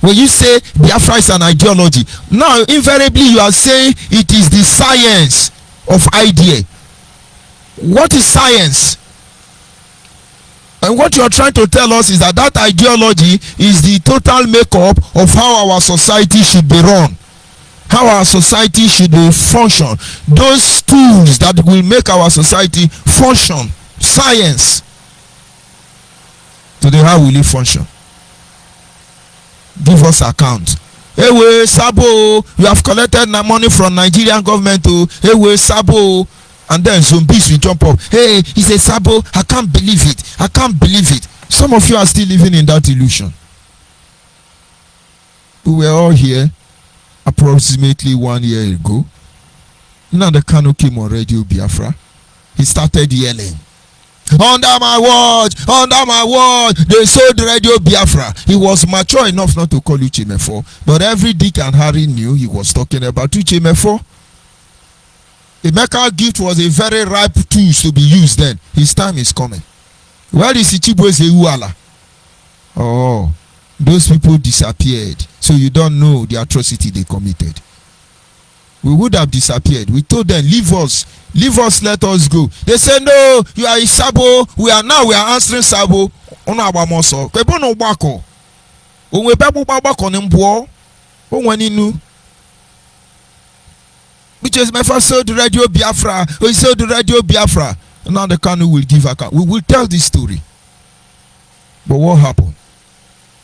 I: When you say Biafra is an ideology, now invariably you are saying it is the science of idea. What is science? And what you are trying to tell us is that that ideology is the total makeup of how our society should be run, how our society should function. Those tools that will make our society function. Science. Today, how will it function? Give us account. Hey, we Sabo, you have collected money from Nigerian government. Hey, we Sabo. And then zombies will jump up. Hey, it's a Sabo. I can't believe it. I can't believe it. Some of you are still living in that illusion. We were all here approximately 1 year ago. Nnamdi Kanu came on Radio Biafra. He started yelling, under my watch, they sold Radio Biafra. He was mature enough not to call you Chimefo, but every Dick and Harry knew he was talking about you, Chimefo. The Mecca gift was a very ripe tool to be used then. His time is coming. Where is Ichibweze Uala? Oh, those people disappeared. So you don't know the atrocity they committed. We would have disappeared. We told them, leave us, let us go. They said, no, you are a Sabo. We are answering Sabo. Which is my first sold Radio Biafra. We sold the Radio Biafra. And now the Kanu will give account. We will tell this story. But what happened?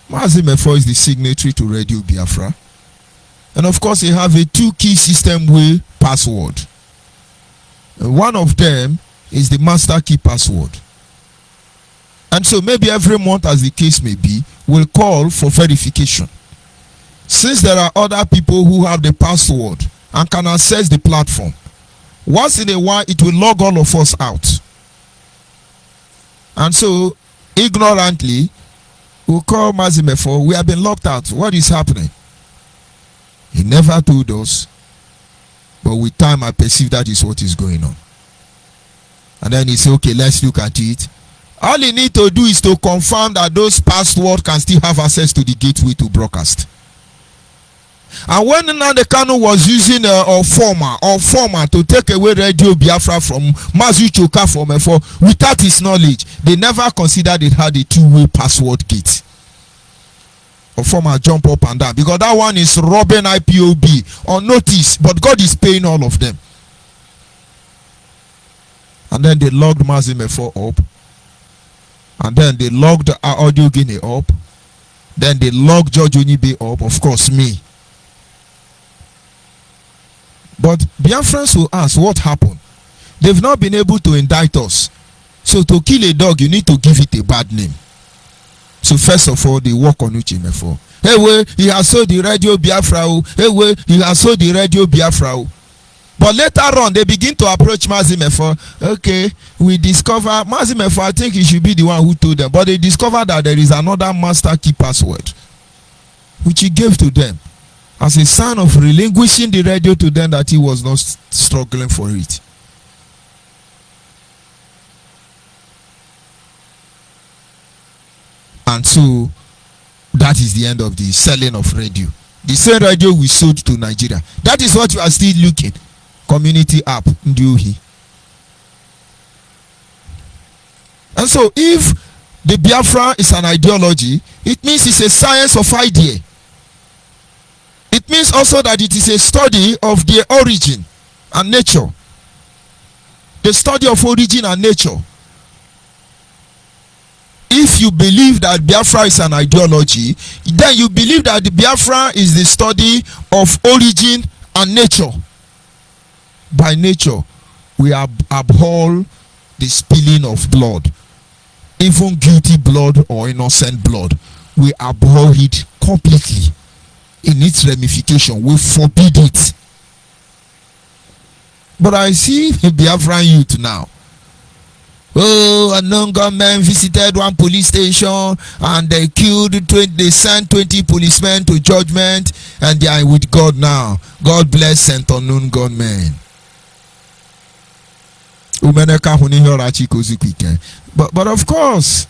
I: Mazi Mefo is the signatory to Radio Biafra. And of course, they have a 2-key system way password. And one of them is the master key password. And so maybe every month, as the case may be, we'll call for verification. Since there are other people who have the password and can access the platform, once in a while it will log all of us out. And so ignorantly we'll call Mazimefo, we have been locked out. What is happening? He never told us, but with time I perceive that is what is going on. And then he said, okay, let's look at it. All you need to do is to confirm that those passwords can still have access to the gateway to broadcast. And when Nnamdi Kanu was using a former to take away Radio Biafra from Mazu Choka from Efo, without his knowledge, they never considered it had a 2-way password gate. A former jump up and down, because that one is robbing IPOB on notice, but God is paying all of them. And then they logged Mazi Mefo up, and then they logged Audio Guinea up, then they logged George ONYIBE up, of course me. But Biafrans will ask, what happened? They've not been able to indict us. So to kill a dog, you need to give it a bad name. So first of all, they work on ONYIBE. Hey, well, he has sold the radio Biafra. Hey, well, he has sold the radio Biafra. But later on, they begin to approach Mazimefo. Okay, we discover Mazimefo, I think he should be the one who told them. But they discovered that there is another master key password, which he gave to them as a sign of relinquishing the radio to them, that he was not struggling for it. And so that is the end of the selling of radio. The same radio we sold to Nigeria. That is what you are still looking. Community app, Nduhi. And so if the Biafra is an ideology, it means it's a science of idea. It means also that it is a study of the origin and nature. The study of origin and nature. If you believe that Biafra is an ideology, then you believe that the Biafra is the study of origin and nature. By nature, we abhor the spilling of blood, even guilty blood or innocent blood. We abhor it completely in its ramification. We forbid it. But I see a Biafran youth now. Oh, a non-government visited one police station and they killed 20, they sent 20 policemen to judgment, and they are with God now. God bless Saint Unknown gunmen. But of course,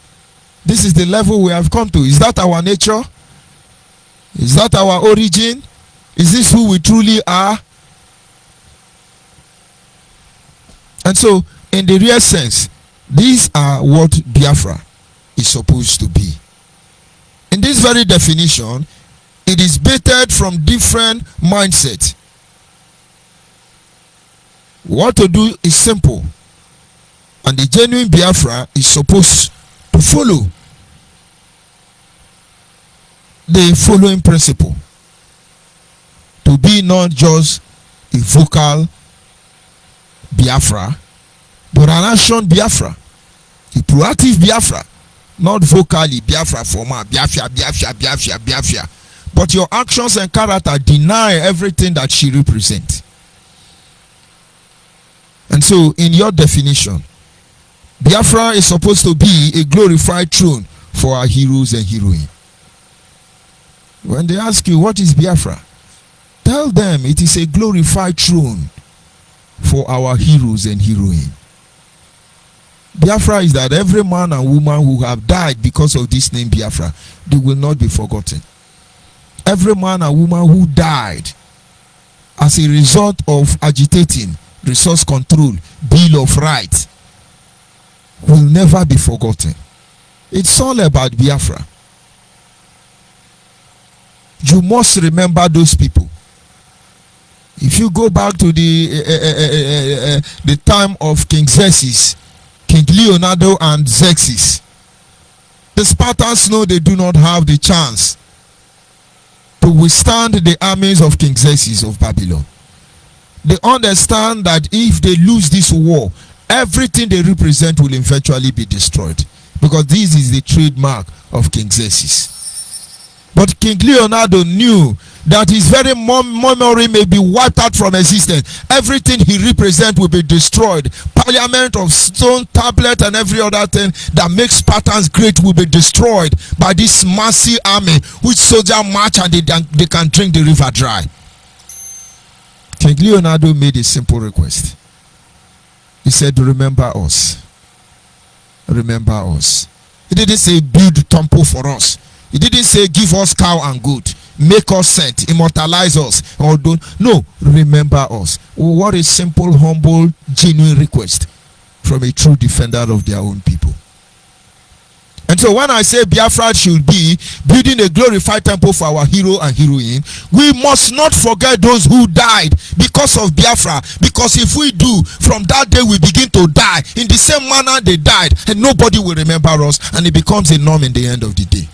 I: this is the level we have come to. Is that our nature? Is that our origin? Is this who we truly are? And so, in the real sense, these are what Biafra is supposed to be. In this very definition, it is baited from different mindsets. What to do is simple. And the genuine Biafra is supposed to follow the following principle. To be not just a vocal Biafra, but an action Biafra. A proactive Biafra. Not vocally Biafra formal, Biafra, Biafra, Biafra, Biafra. But your actions and character deny everything that she represents. And so, in your definition, Biafra is supposed to be a glorified throne for our heroes and heroines. When they ask you, what is Biafra? Tell them it is a glorified throne for our heroes and heroines. Biafra is that every man and woman who have died because of this name Biafra, they will not be forgotten. Every man and woman who died as a result of agitating resource control, Bill of Rights, will never be forgotten. It's all about Biafra. You must remember those people. If you go back to the time of King Xerxes, King Leonardo and Xerxes, the Spartans know they do not have the chance to withstand the armies of King Xerxes of Babylon. They understand that if they lose this war, everything they represent will eventually be destroyed, because this is the trademark of King Xerxes. But King Leonardo knew that his very memory may be wiped out from existence. Everything he represents will be destroyed. Parliament of stone, tablet, and every other thing that makes Spartans great will be destroyed by this massive army, which soldiers march and they can drink the river dry. King Leonardo made a simple request. He said, remember us. Remember us. He didn't say build temple for us. He didn't say give us cow and goat, make us saint, immortalize us, or don't. No, remember us. What a simple, humble, genuine request from a true defender of their own people. And so when I say Biafra should be building a glorified temple for our hero and heroine, we must not forget those who died because of Biafra. Because if we do, from that day we begin to die in the same manner they died, and nobody will remember us, and it becomes a norm in the end of the day.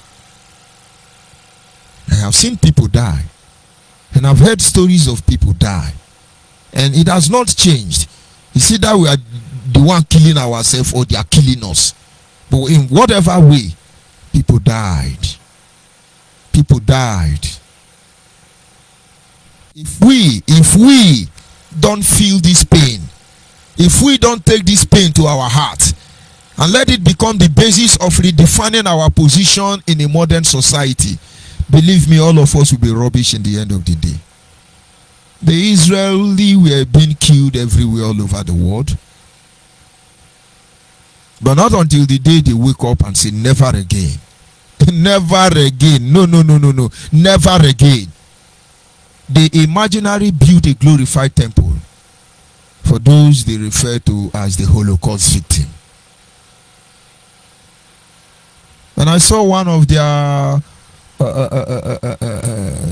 I: I have seen people die, and I've heard stories of people die And it has not changed. You see that we are the one killing ourselves or they are killing us. But in whatever way, people died. People died. If we don't feel this pain, if we don't take this pain to our heart and let it become the basis of redefining our position in a modern society, believe me, all of us will be rubbish in the end of the day. The Israelis were being killed everywhere all over the world. But not until the day they wake up and say, never again. Never again. No. Never again. They imaginarily built a glorified temple for those they refer to as the Holocaust victim. And I saw one of their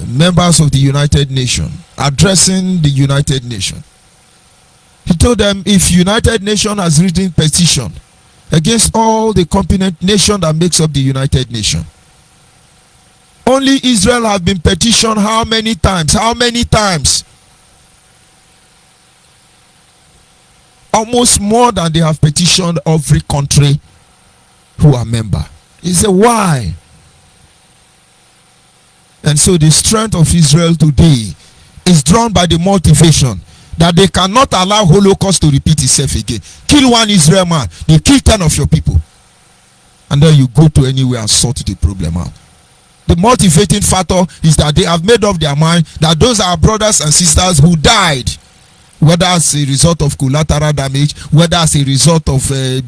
I: members of the United Nations addressing the United Nations. He told them, if United Nations has written petition against all the competent nation that makes up the United Nations, only Israel have been petitioned how many times? How many times? Almost more than they have petitioned every country who are member. He said, why? And so the strength of Israel today is drawn by the motivation that they cannot allow Holocaust to repeat itself again. Kill one Israel man, they kill 10 of your people. And then you go to anywhere and sort the problem out. The motivating factor is that they have made up their mind that those are brothers and sisters who died, whether as a result of collateral damage, whether as a result of being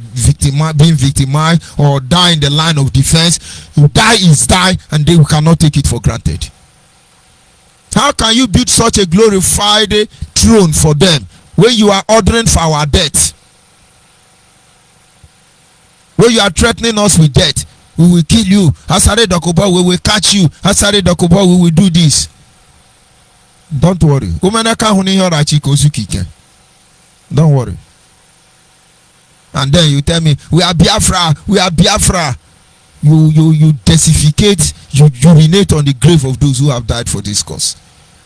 I: victimized or die in the line of defense. Die is die, and they cannot take it for granted. How can you build such a glorified throne for them when you are ordering for our death? When you are threatening us with death, we will kill you. Asare Dakoba, we will catch you. Asare Dakoba, we will do this. Don't worry. Don't worry. And then you tell me, we are Biafra, we are Biafra. You desificate, you urinate on the grave of those who have died for this cause.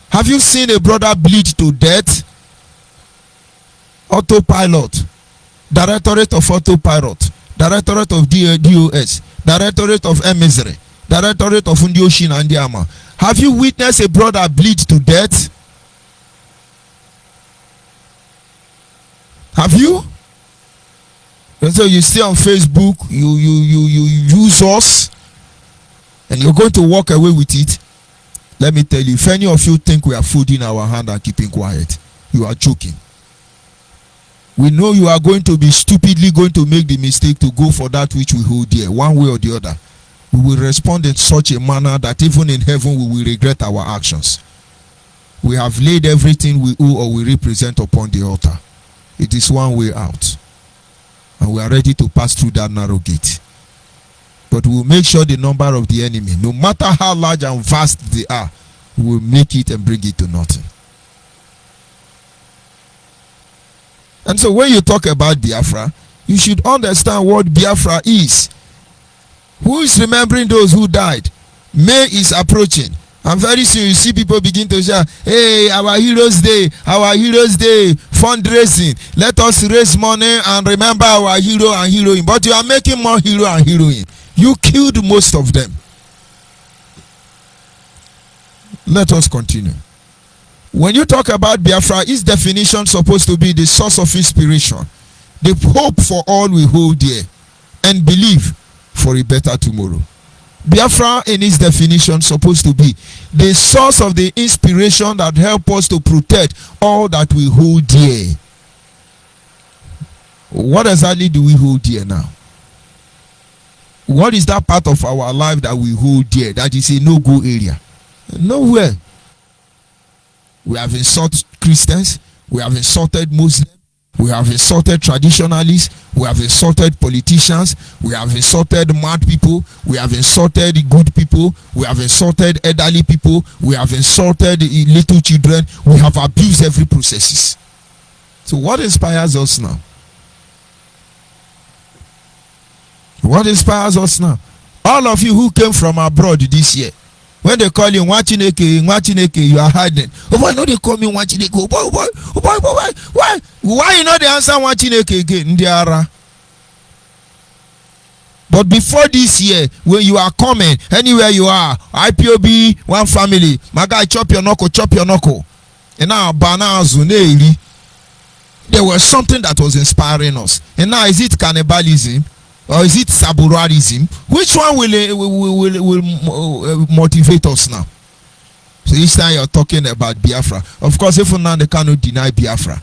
I: Have you seen a brother bleed to death? Autopilot, Directorate of Autopilot, Directorate of DOS, Directorate of MSRE, Directorate of Undioshin and Diama. Have you witnessed a brother bleed to death? Have you? And so you stay on Facebook, you use us, and you're going to walk away with it. Let me tell you, if any of you think we are folding our hand and keeping quiet, you are joking. We know you are going to be stupidly going to make the mistake to go for that which we hold dear, one way or the other. We will respond in such a manner that even in heaven we will regret our actions. We have laid everything we owe or we represent upon the altar. It is one way out. And we are ready to pass through that narrow gate. But we will make sure the number of the enemy, no matter how large and vast they are, we will make it and bring it to nothing. And so when you talk about Biafra, you should understand what Biafra is. Who is remembering those who died? May is approaching. And very soon you see people begin to shout, hey, our Heroes Day, our Heroes Day, fundraising. Let us raise money and remember our hero and heroine. But you are making more hero and heroine. You killed most of them. Let us continue. When you talk about Biafra, its definition is supposed to be the source of inspiration, the hope for all we hold dear, and believe for a better tomorrow. Biafra in its definition is supposed to be the source of the inspiration that help us to protect all that we hold dear. What exactly do we hold dear now? What is that part of our life that we hold dear that is a no-go area? Nowhere. We have insulted Christians, we have insulted Muslims, we have insulted traditionalists, we have insulted politicians, we have insulted mad people, we have insulted good people, we have insulted elderly people, we have insulted little children, we have abused every processes. So what inspires us now? What inspires us now? All of you who came from abroad this year, When they call you Nwachineke, you are hiding. Oh boy, no, they call me Nwachineke. Oh boy, why you know the answer Nwachineke again? Ndiara. But before this year, when you are coming, anywhere you are, IPOB, one family, my guy, chop your knuckle. And now, there was something that was inspiring us. And now, is it cannibalism or is it saburarism? Which one will motivate us now? So each time you're talking about Biafra, of course, if now they cannot deny Biafra.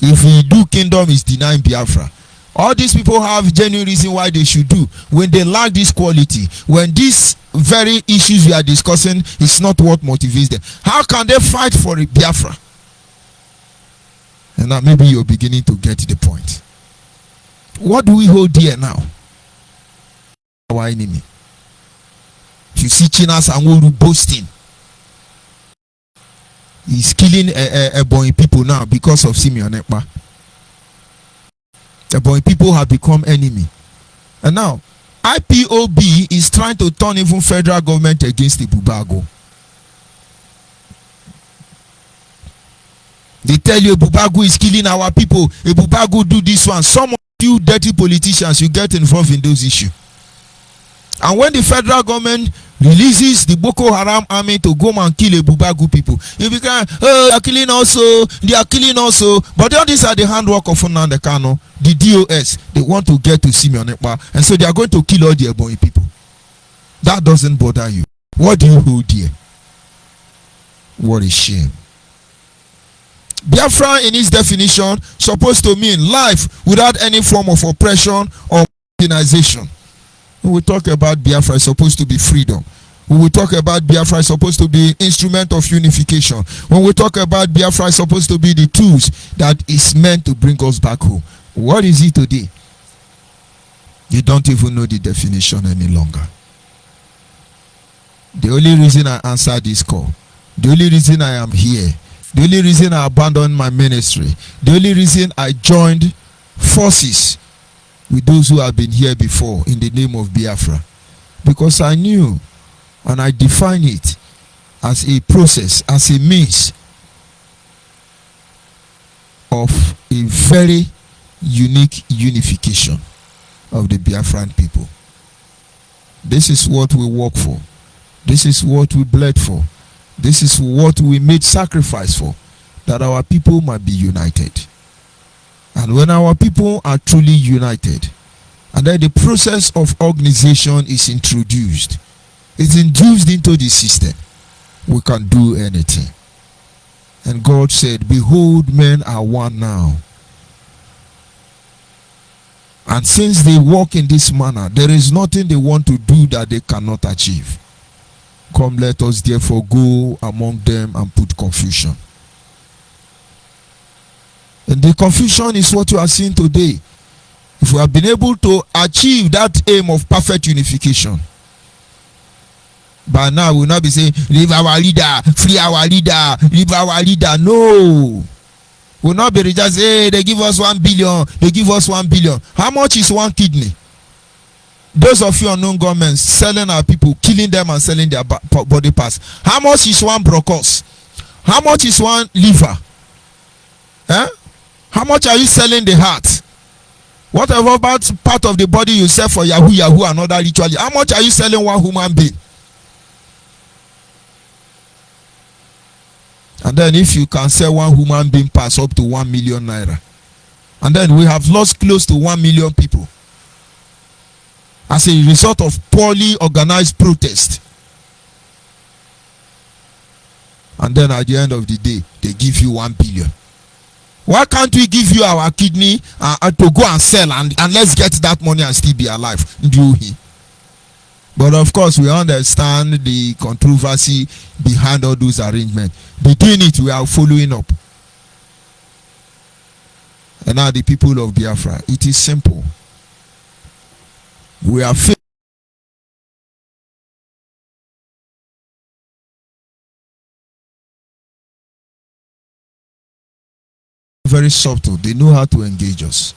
I: If we do kingdom, is denying Biafra. All these people have genuine reason why they should do. When they lack this quality, when these very issues we are discussing is not what motivates them, how can they fight for a Biafra? And now maybe you're beginning to get the point. What do we hold dear now? Our enemy. You see Chinas and boasting. He's killing Ebonyi people now because of Simeon Ekpa. Ebonyi people have become enemy. And now, IPOB is trying to turn even federal government against the Bubago. They tell you Bubago is killing our people. Bubago do this one. Some of you dirty politicians, you get involved in those issues. And when the federal government releases the Boko Haram army to go and kill Bubago people, you become, oh, they are killing also, they are killing also. But all these are the handwork of Nnamdi Kanu, the DOS. They want to get to Simeon Ekpa, and so they are going to kill all the Ebonyi people. That doesn't bother you. What do you hold here? What a shame. Biafra, in its definition, supposed to mean life without any form of oppression or marginalization. When we talk about Biafra, it's supposed to be freedom. When we talk about Biafra, it's supposed to be instrument of unification. When we talk about Biafra, it's supposed to be the tools that is meant to bring us back home. What is it today? You don't even know the definition any longer. The only reason I answered this call, the only reason I am here, the only reason I abandoned my ministry, the only reason I joined forces with those who have been here before in the name of Biafra, because I knew and I define it as a process, as a means of a very unique unification of the Biafran people. This is what we work for. This is what we bled for. This is what we made sacrifice for, that our people might be united. And when our people are truly united, and then the process of organization is introduced, it's induced into the system, we can do anything. And God said, behold, men are one now. And since they walk in this manner, there is nothing they want to do that they cannot achieve. Come, let us therefore go among them and put confusion. And the confusion is what you are seeing today. If we have been able to achieve that aim of perfect unification, by now we will not be saying, leave our leader, free our leader, leave our leader. No. We will not be just, hey, they give us 1 billion, they give us 1 billion. How much is one kidney? Those of you unknown governments selling our people, killing them and selling their body parts. How much is one bronchus? How much is one liver? Eh? How much are you selling the heart? Whatever about part of the body you sell for Yahoo and other rituals, how much are you selling one human being? And then if you can sell one human being pass up to 1 million naira, and then we have lost close to 1 million people as a result of poorly organized protest. And then at the end of the day, they give you 1 billion. Why can't we give you our kidney to go and sell and let's get that money and still be alive? But of course, we understand the controversy behind all those arrangements. Between it, we are following up. And now the people of Biafra, it is simple. We are very subtle. They know how to engage us.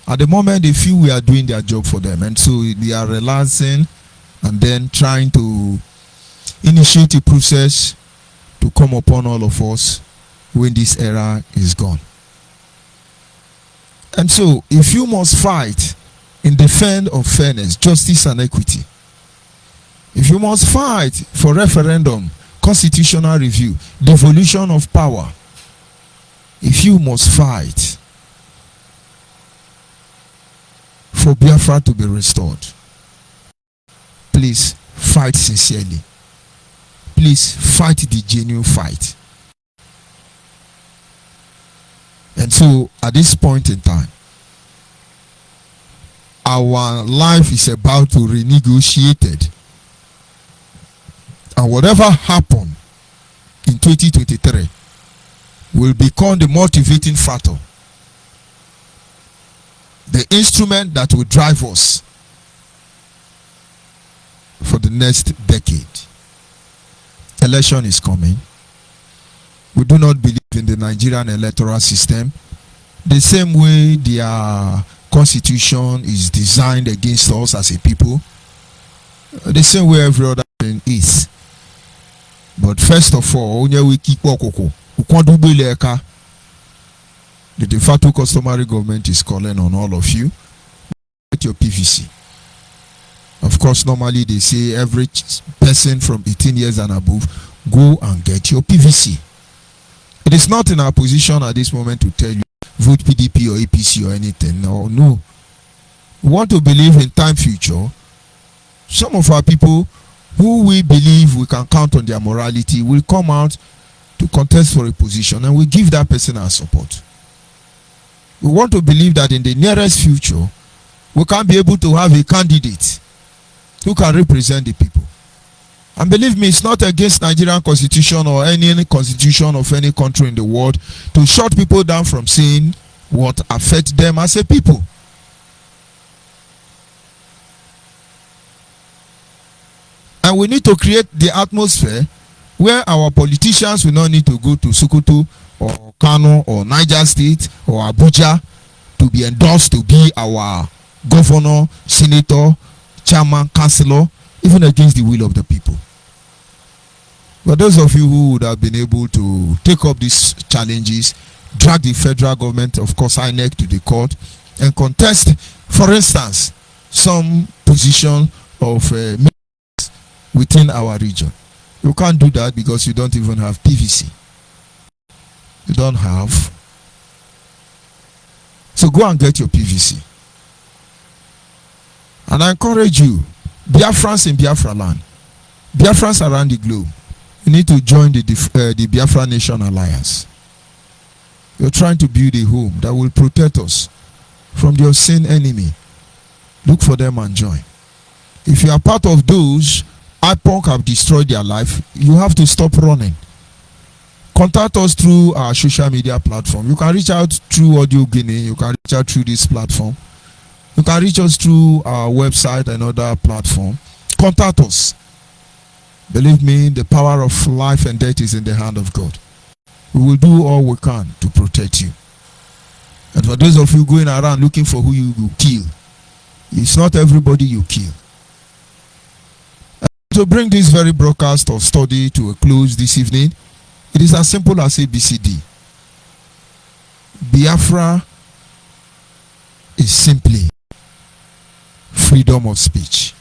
I: At the moment, they feel we are doing their job for them, and so they are relaxing and then trying to initiate a process to come upon all of us when this era is gone. And so, if you must fight in defense of fairness, justice, and equity, if you must fight for referendum, constitutional review, devolution of power, if you must fight for Biafra to be restored, please fight sincerely. Please fight the genuine fight. And so, at this point in time, our life is about to be renegotiated. And whatever happened in 2023 will become the motivating factor, the instrument that will drive us for the next decade. Election is coming. We do not believe in the Nigerian electoral system the same way their constitution is designed against us as a people, the same way every other thing is. But first of all, the de facto customary government is calling on all of you, get your PVC. Of course, normally they say every person from 18 years and above, go and get your PVC. It is not in our position at this moment to tell you vote PDP or APC or anything. No. We want to believe in time future. Some of our people who we believe we can count on their morality will come out to contest for a position, and we give that person our support. We want to believe that in the nearest future, we can be able to have a candidate who can represent the people. And believe me, it's not against Nigerian constitution or any constitution of any country in the world to shut people down from saying what affects them as a people. And we need to create the atmosphere where our politicians will not need to go to Sokoto or Kano or Niger State or Abuja to be endorsed to be our governor, senator, chairman, councillor, even against the will of the people. But those of you who would have been able to take up these challenges, drag the federal government, of course INEC, to the court and contest, for instance, some position of within our region. You can't do that because you don't even have PVC. You don't have. So go and get your PVC. And I encourage you, Biafrans in Biafra land, Biafrans around the globe, you need to join the Biafra Nation Alliance. You're trying to build a home that will protect us from the unseen enemy. Look for them and join. If you are part of those IPOC have destroyed their life, you have to stop running. Contact us through our social media platform. You can reach out through Audio Guinea. You can reach out through this platform. You can reach us through our website and other platform. Contact us. Believe me, the power of life and death is in the hand of God. We will do all we can to protect you. And for those of you going around looking for who you will kill, it's not everybody you kill. To bring this very broadcast of study to a close this evening, it is as simple as ABCD. Biafra is simply freedom of speech.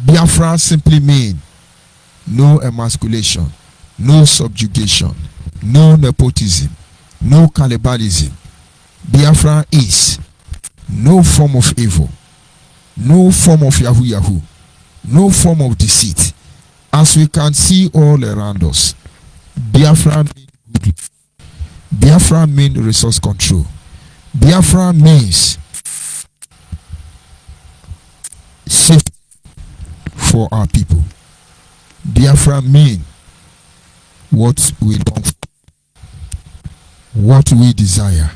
I: Biafra simply means no emasculation, no subjugation, no nepotism, no cannibalism. Biafra is no form of evil, no form of yahoo yahoo, no form of deceit. As we can see all around us, Biafra means good. Biafra means resource control. Biafra means safety for our people. Biafra means what we long for, what we desire,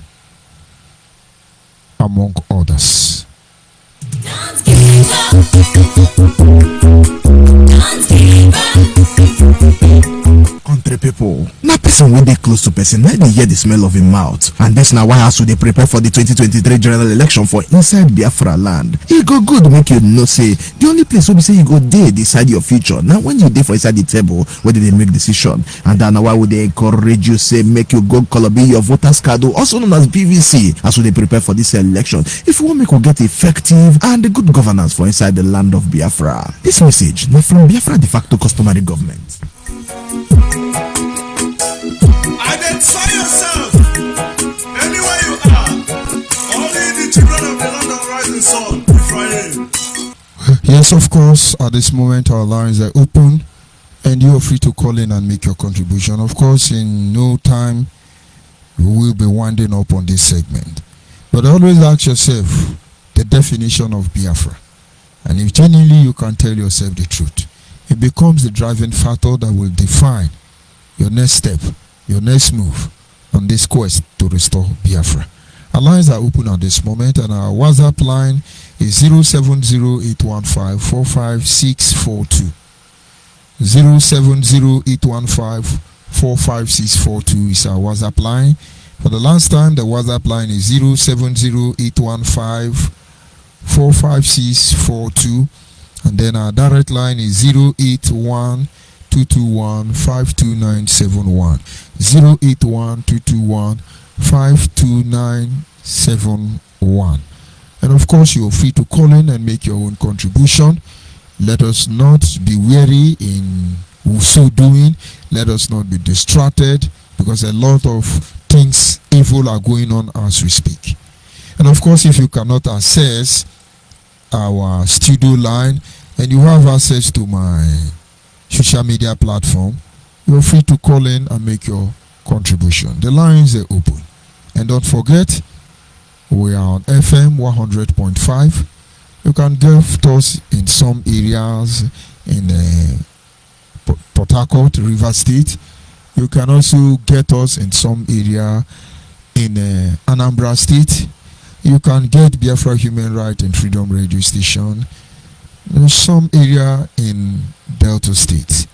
I: among others.
E: Country people, na person wey dey close to person na dey hear the smell of him mouth, and this na why as we dey prepare for the 2023 general election for inside Biafra land, e go good make you know say the only place wey be say you go dey decide your future na when you dey for inside the table wey dey make decision. And that na why we dey encourage you say make you go colobi your voters card, also known as PVC, as we dey prepare for this election, if you wan make we get effective and good governance for inside the land of Biafra. This message na from Biafra de facto customary government.
F: Identify yourself anywhere you are. Only the children of the land of rising sun, Friday.
I: Yes, of course, at this moment our lines are open and you are free to call in and make your contribution. Of course, in no time we will be winding up on this segment. But always ask yourself the definition of Biafra. And if genuinely you can tell yourself the truth, it becomes the driving factor that will define your next step, your next move on this quest to restore Biafra. Our lines are open at this moment and our WhatsApp line is 07081545642. 07081545642 is our WhatsApp line. For the last time, the WhatsApp line is 07081545642, and then our direct line is 08122152971. 08122152971. And of course, you are free to call in and make your own contribution. Let us not be weary in so doing. Let us not be distracted, because a lot of things evil are going on as we speak. And of course, if you cannot access our studio line and you have access to my social media platform, you are free to call in and make your contribution. The lines are open. And don't forget, we are on FM 100.5. You can get us in some areas in Port Harcourt, River State. You can also get us in some area in Anambra State. You can get Biafra Human Rights and Freedom Radio Station in some area in Delta State.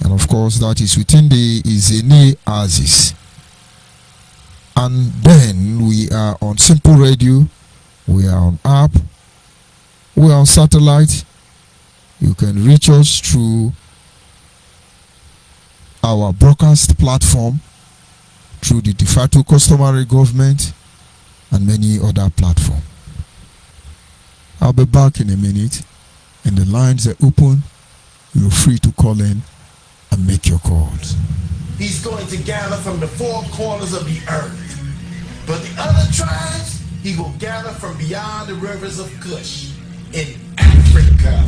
I: And of course, that is within the Izene Axis. And then we are on Simple Radio, we are on app, we are on satellite. You can reach us through our broadcast platform, through the de facto customary government, and many other platforms. I'll be back in a minute, and the lines are open. You're free to call in and make your calls.
C: He's going to gather from the four corners of the earth. But the other tribes, he will gather from beyond the rivers of Kush in Africa.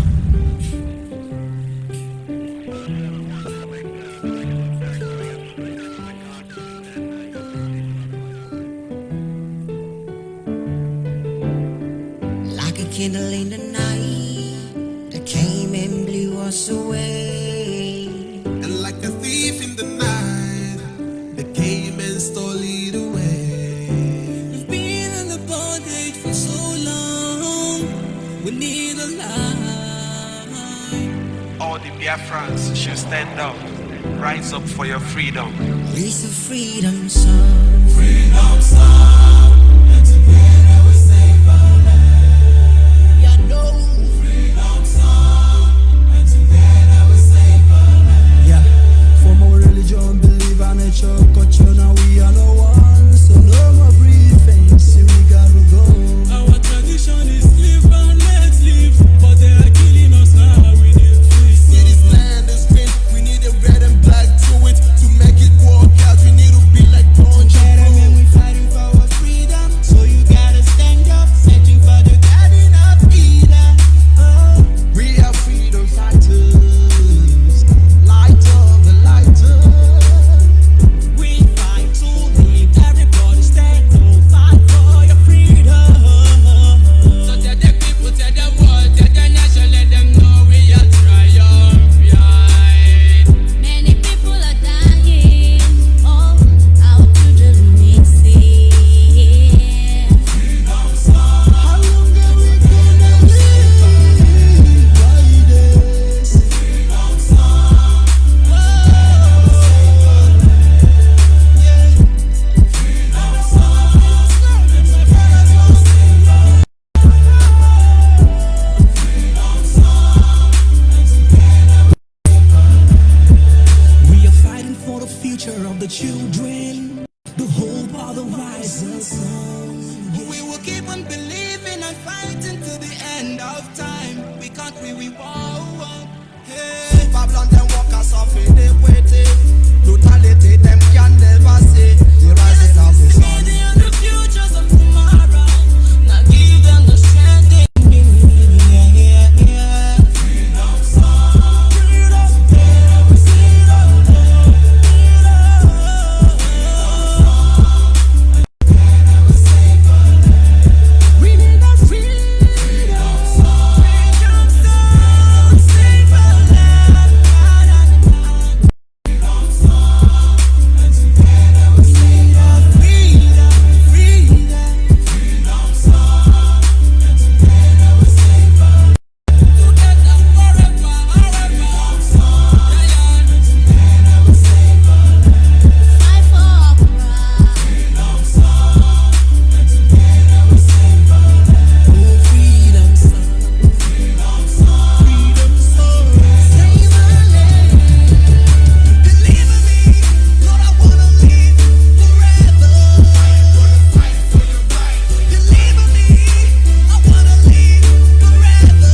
G: Like a candle in the night that came and blew us away.
F: And like a thief in the night, that came and stole it away.
B: We've been in the bondage for so long. We need a light.
H: All the Biafrans should stand up, rise up for your freedom.
G: Raise the freedom song.
F: Freedom song, and together we save our land.
B: Yeah, no.
F: Freedom song, and together we save our land.
J: Yeah, from our religion, believe our nature, culture, now we are no one. So no more briefing, see we gotta go.
B: Our tradition is live and let live, but they are killing us now. We need peace.
F: See this land is green, we need a red and black to it. To make it work out, we need to be like Punch.
J: Together, man, we fighting for our freedom. children, the hope of the rising sun.
B: We will keep on believing and fighting to the end of time. We can't really wow. Hey.
J: Babylon them walkers of iniquity, brutality them can never see. The rising of the sun.
B: The futures of tomorrow. Now give them the strength they need. Freedom song. Freedom. We need a freedom song. Freedom song. Save our land. Freedom song. And together we sing our freedom. Freedom. Freedom song. And together we save our land. Together forever, forever. Freedom song. And together we save our land. Fight for our pride. Freedom song. And together we save our land. Oh, freedom song. Freedom song. Freedom song. Save our land. Believe in me, Lord, I wanna live forever. Fight for your right. Believe in me, I wanna live forever.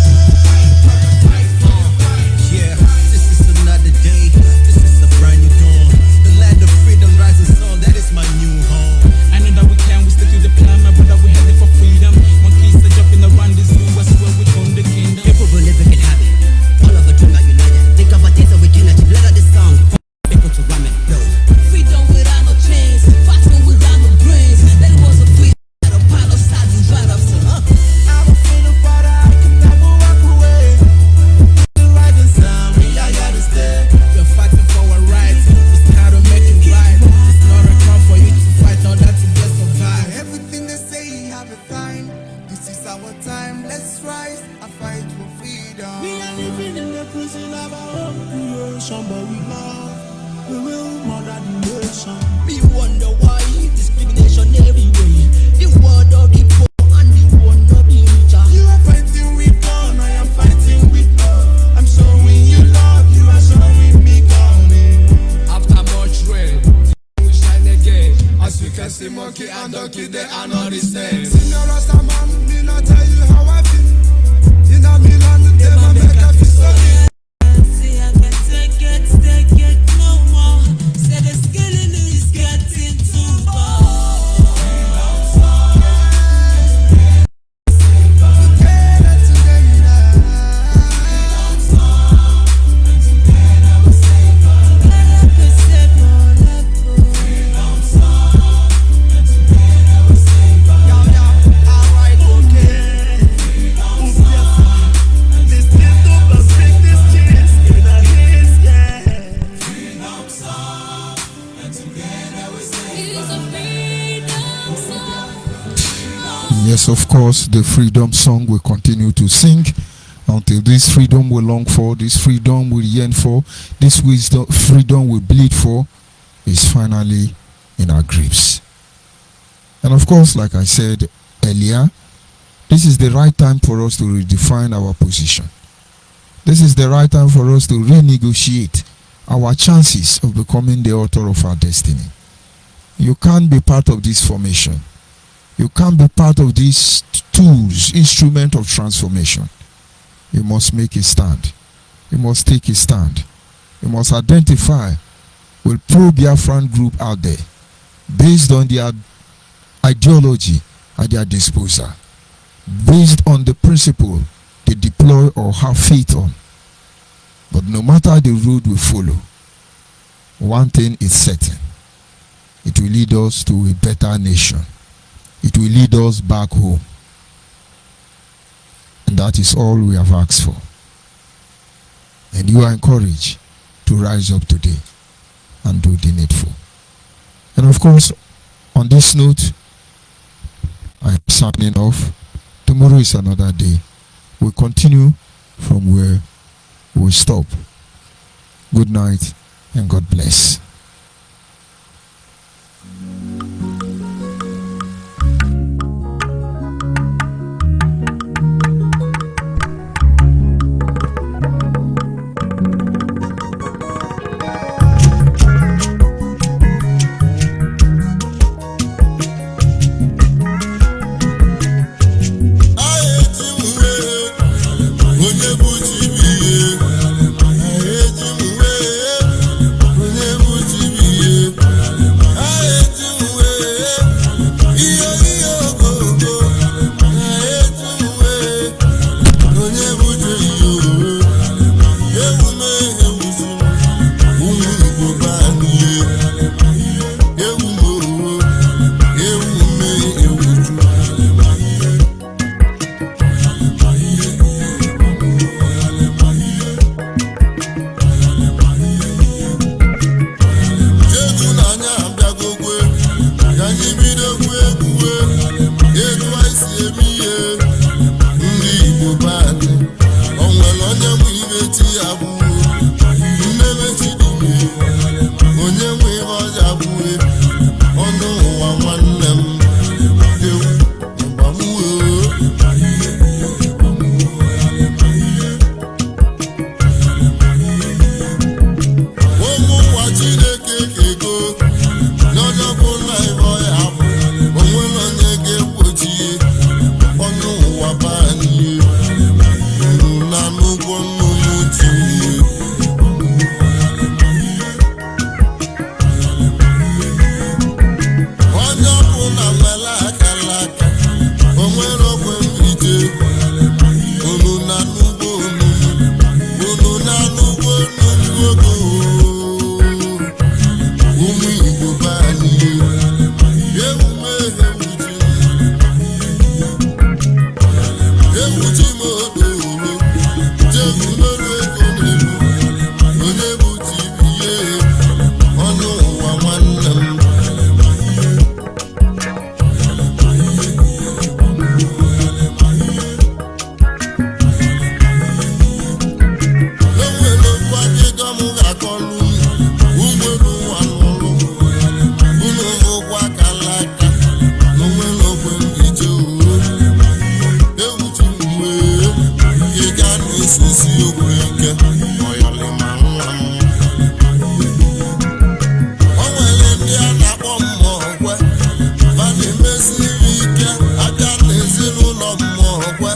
B: Fight for your right.
J: Yeah, this is another day. This is a brand new dawn. The land of freedom rising sun. That is my new home.
B: I know that we can, we stick to the plan, my brother, we headed for freedom. Monkeys are jumping around the zoo, I swear we own the kingdom.
J: People will live in habit. All of a dream are united. Think of a days that we can achieve. Let out this song. People to rhyme it. Yo.
B: Freedom without no chains, fighting without no brains. That was a freedom that a pile of sizes right up to,
J: I'm a freedom fighter. I can never walk away. The rising sun. We are here to stay.
B: we're fighting for our rights. It's time to make it right. It's not a crime for you to fight all that to just survive.
J: Everything they say, have a time. This is our time. Let's rise and fight for freedom.
B: We are living in the prison of our own creation, but we love, we will murder the nation.
J: Me wonder why discrimination everywhere. The word of the poor and the one of the richer.
B: You are fighting with gun, I am fighting with love. I'm showing you love, you are showing me coming.
J: After much rain, we shine again. As we can see, monkey and donkey, they are not the same.
B: Senior Rasta man, me not tell you how I feel. In a Milan, them a make a feel so ill. See, I can take it no more. Say the skilling is getting too far.
I: Yes, of course, the freedom song will continue to sing until this freedom we long for, this freedom we yearn for, this wisdom, freedom we bleed for is finally in our grips. And of course, like I said earlier, this is the right time for us to redefine our position. This is the right time for us to renegotiate our chances of becoming the author of our destiny. You can't be part of this formation. You can't be part of these tools, instrument of transformation. You must make a stand. You must take a stand. You must identify with pro-Biafran group out there based on their ideology at their disposal, based on the principle they deploy or have faith on. But no matter the road we follow, one thing is certain: it will lead us to a better nation. It will lead us back home. And that is all we have asked for. And you are encouraged to rise up today and do the needful. And of course, on this note, I am signing off. Tomorrow is another day. We'll continue from where we stop. Good night and God bless.
K: ọkwa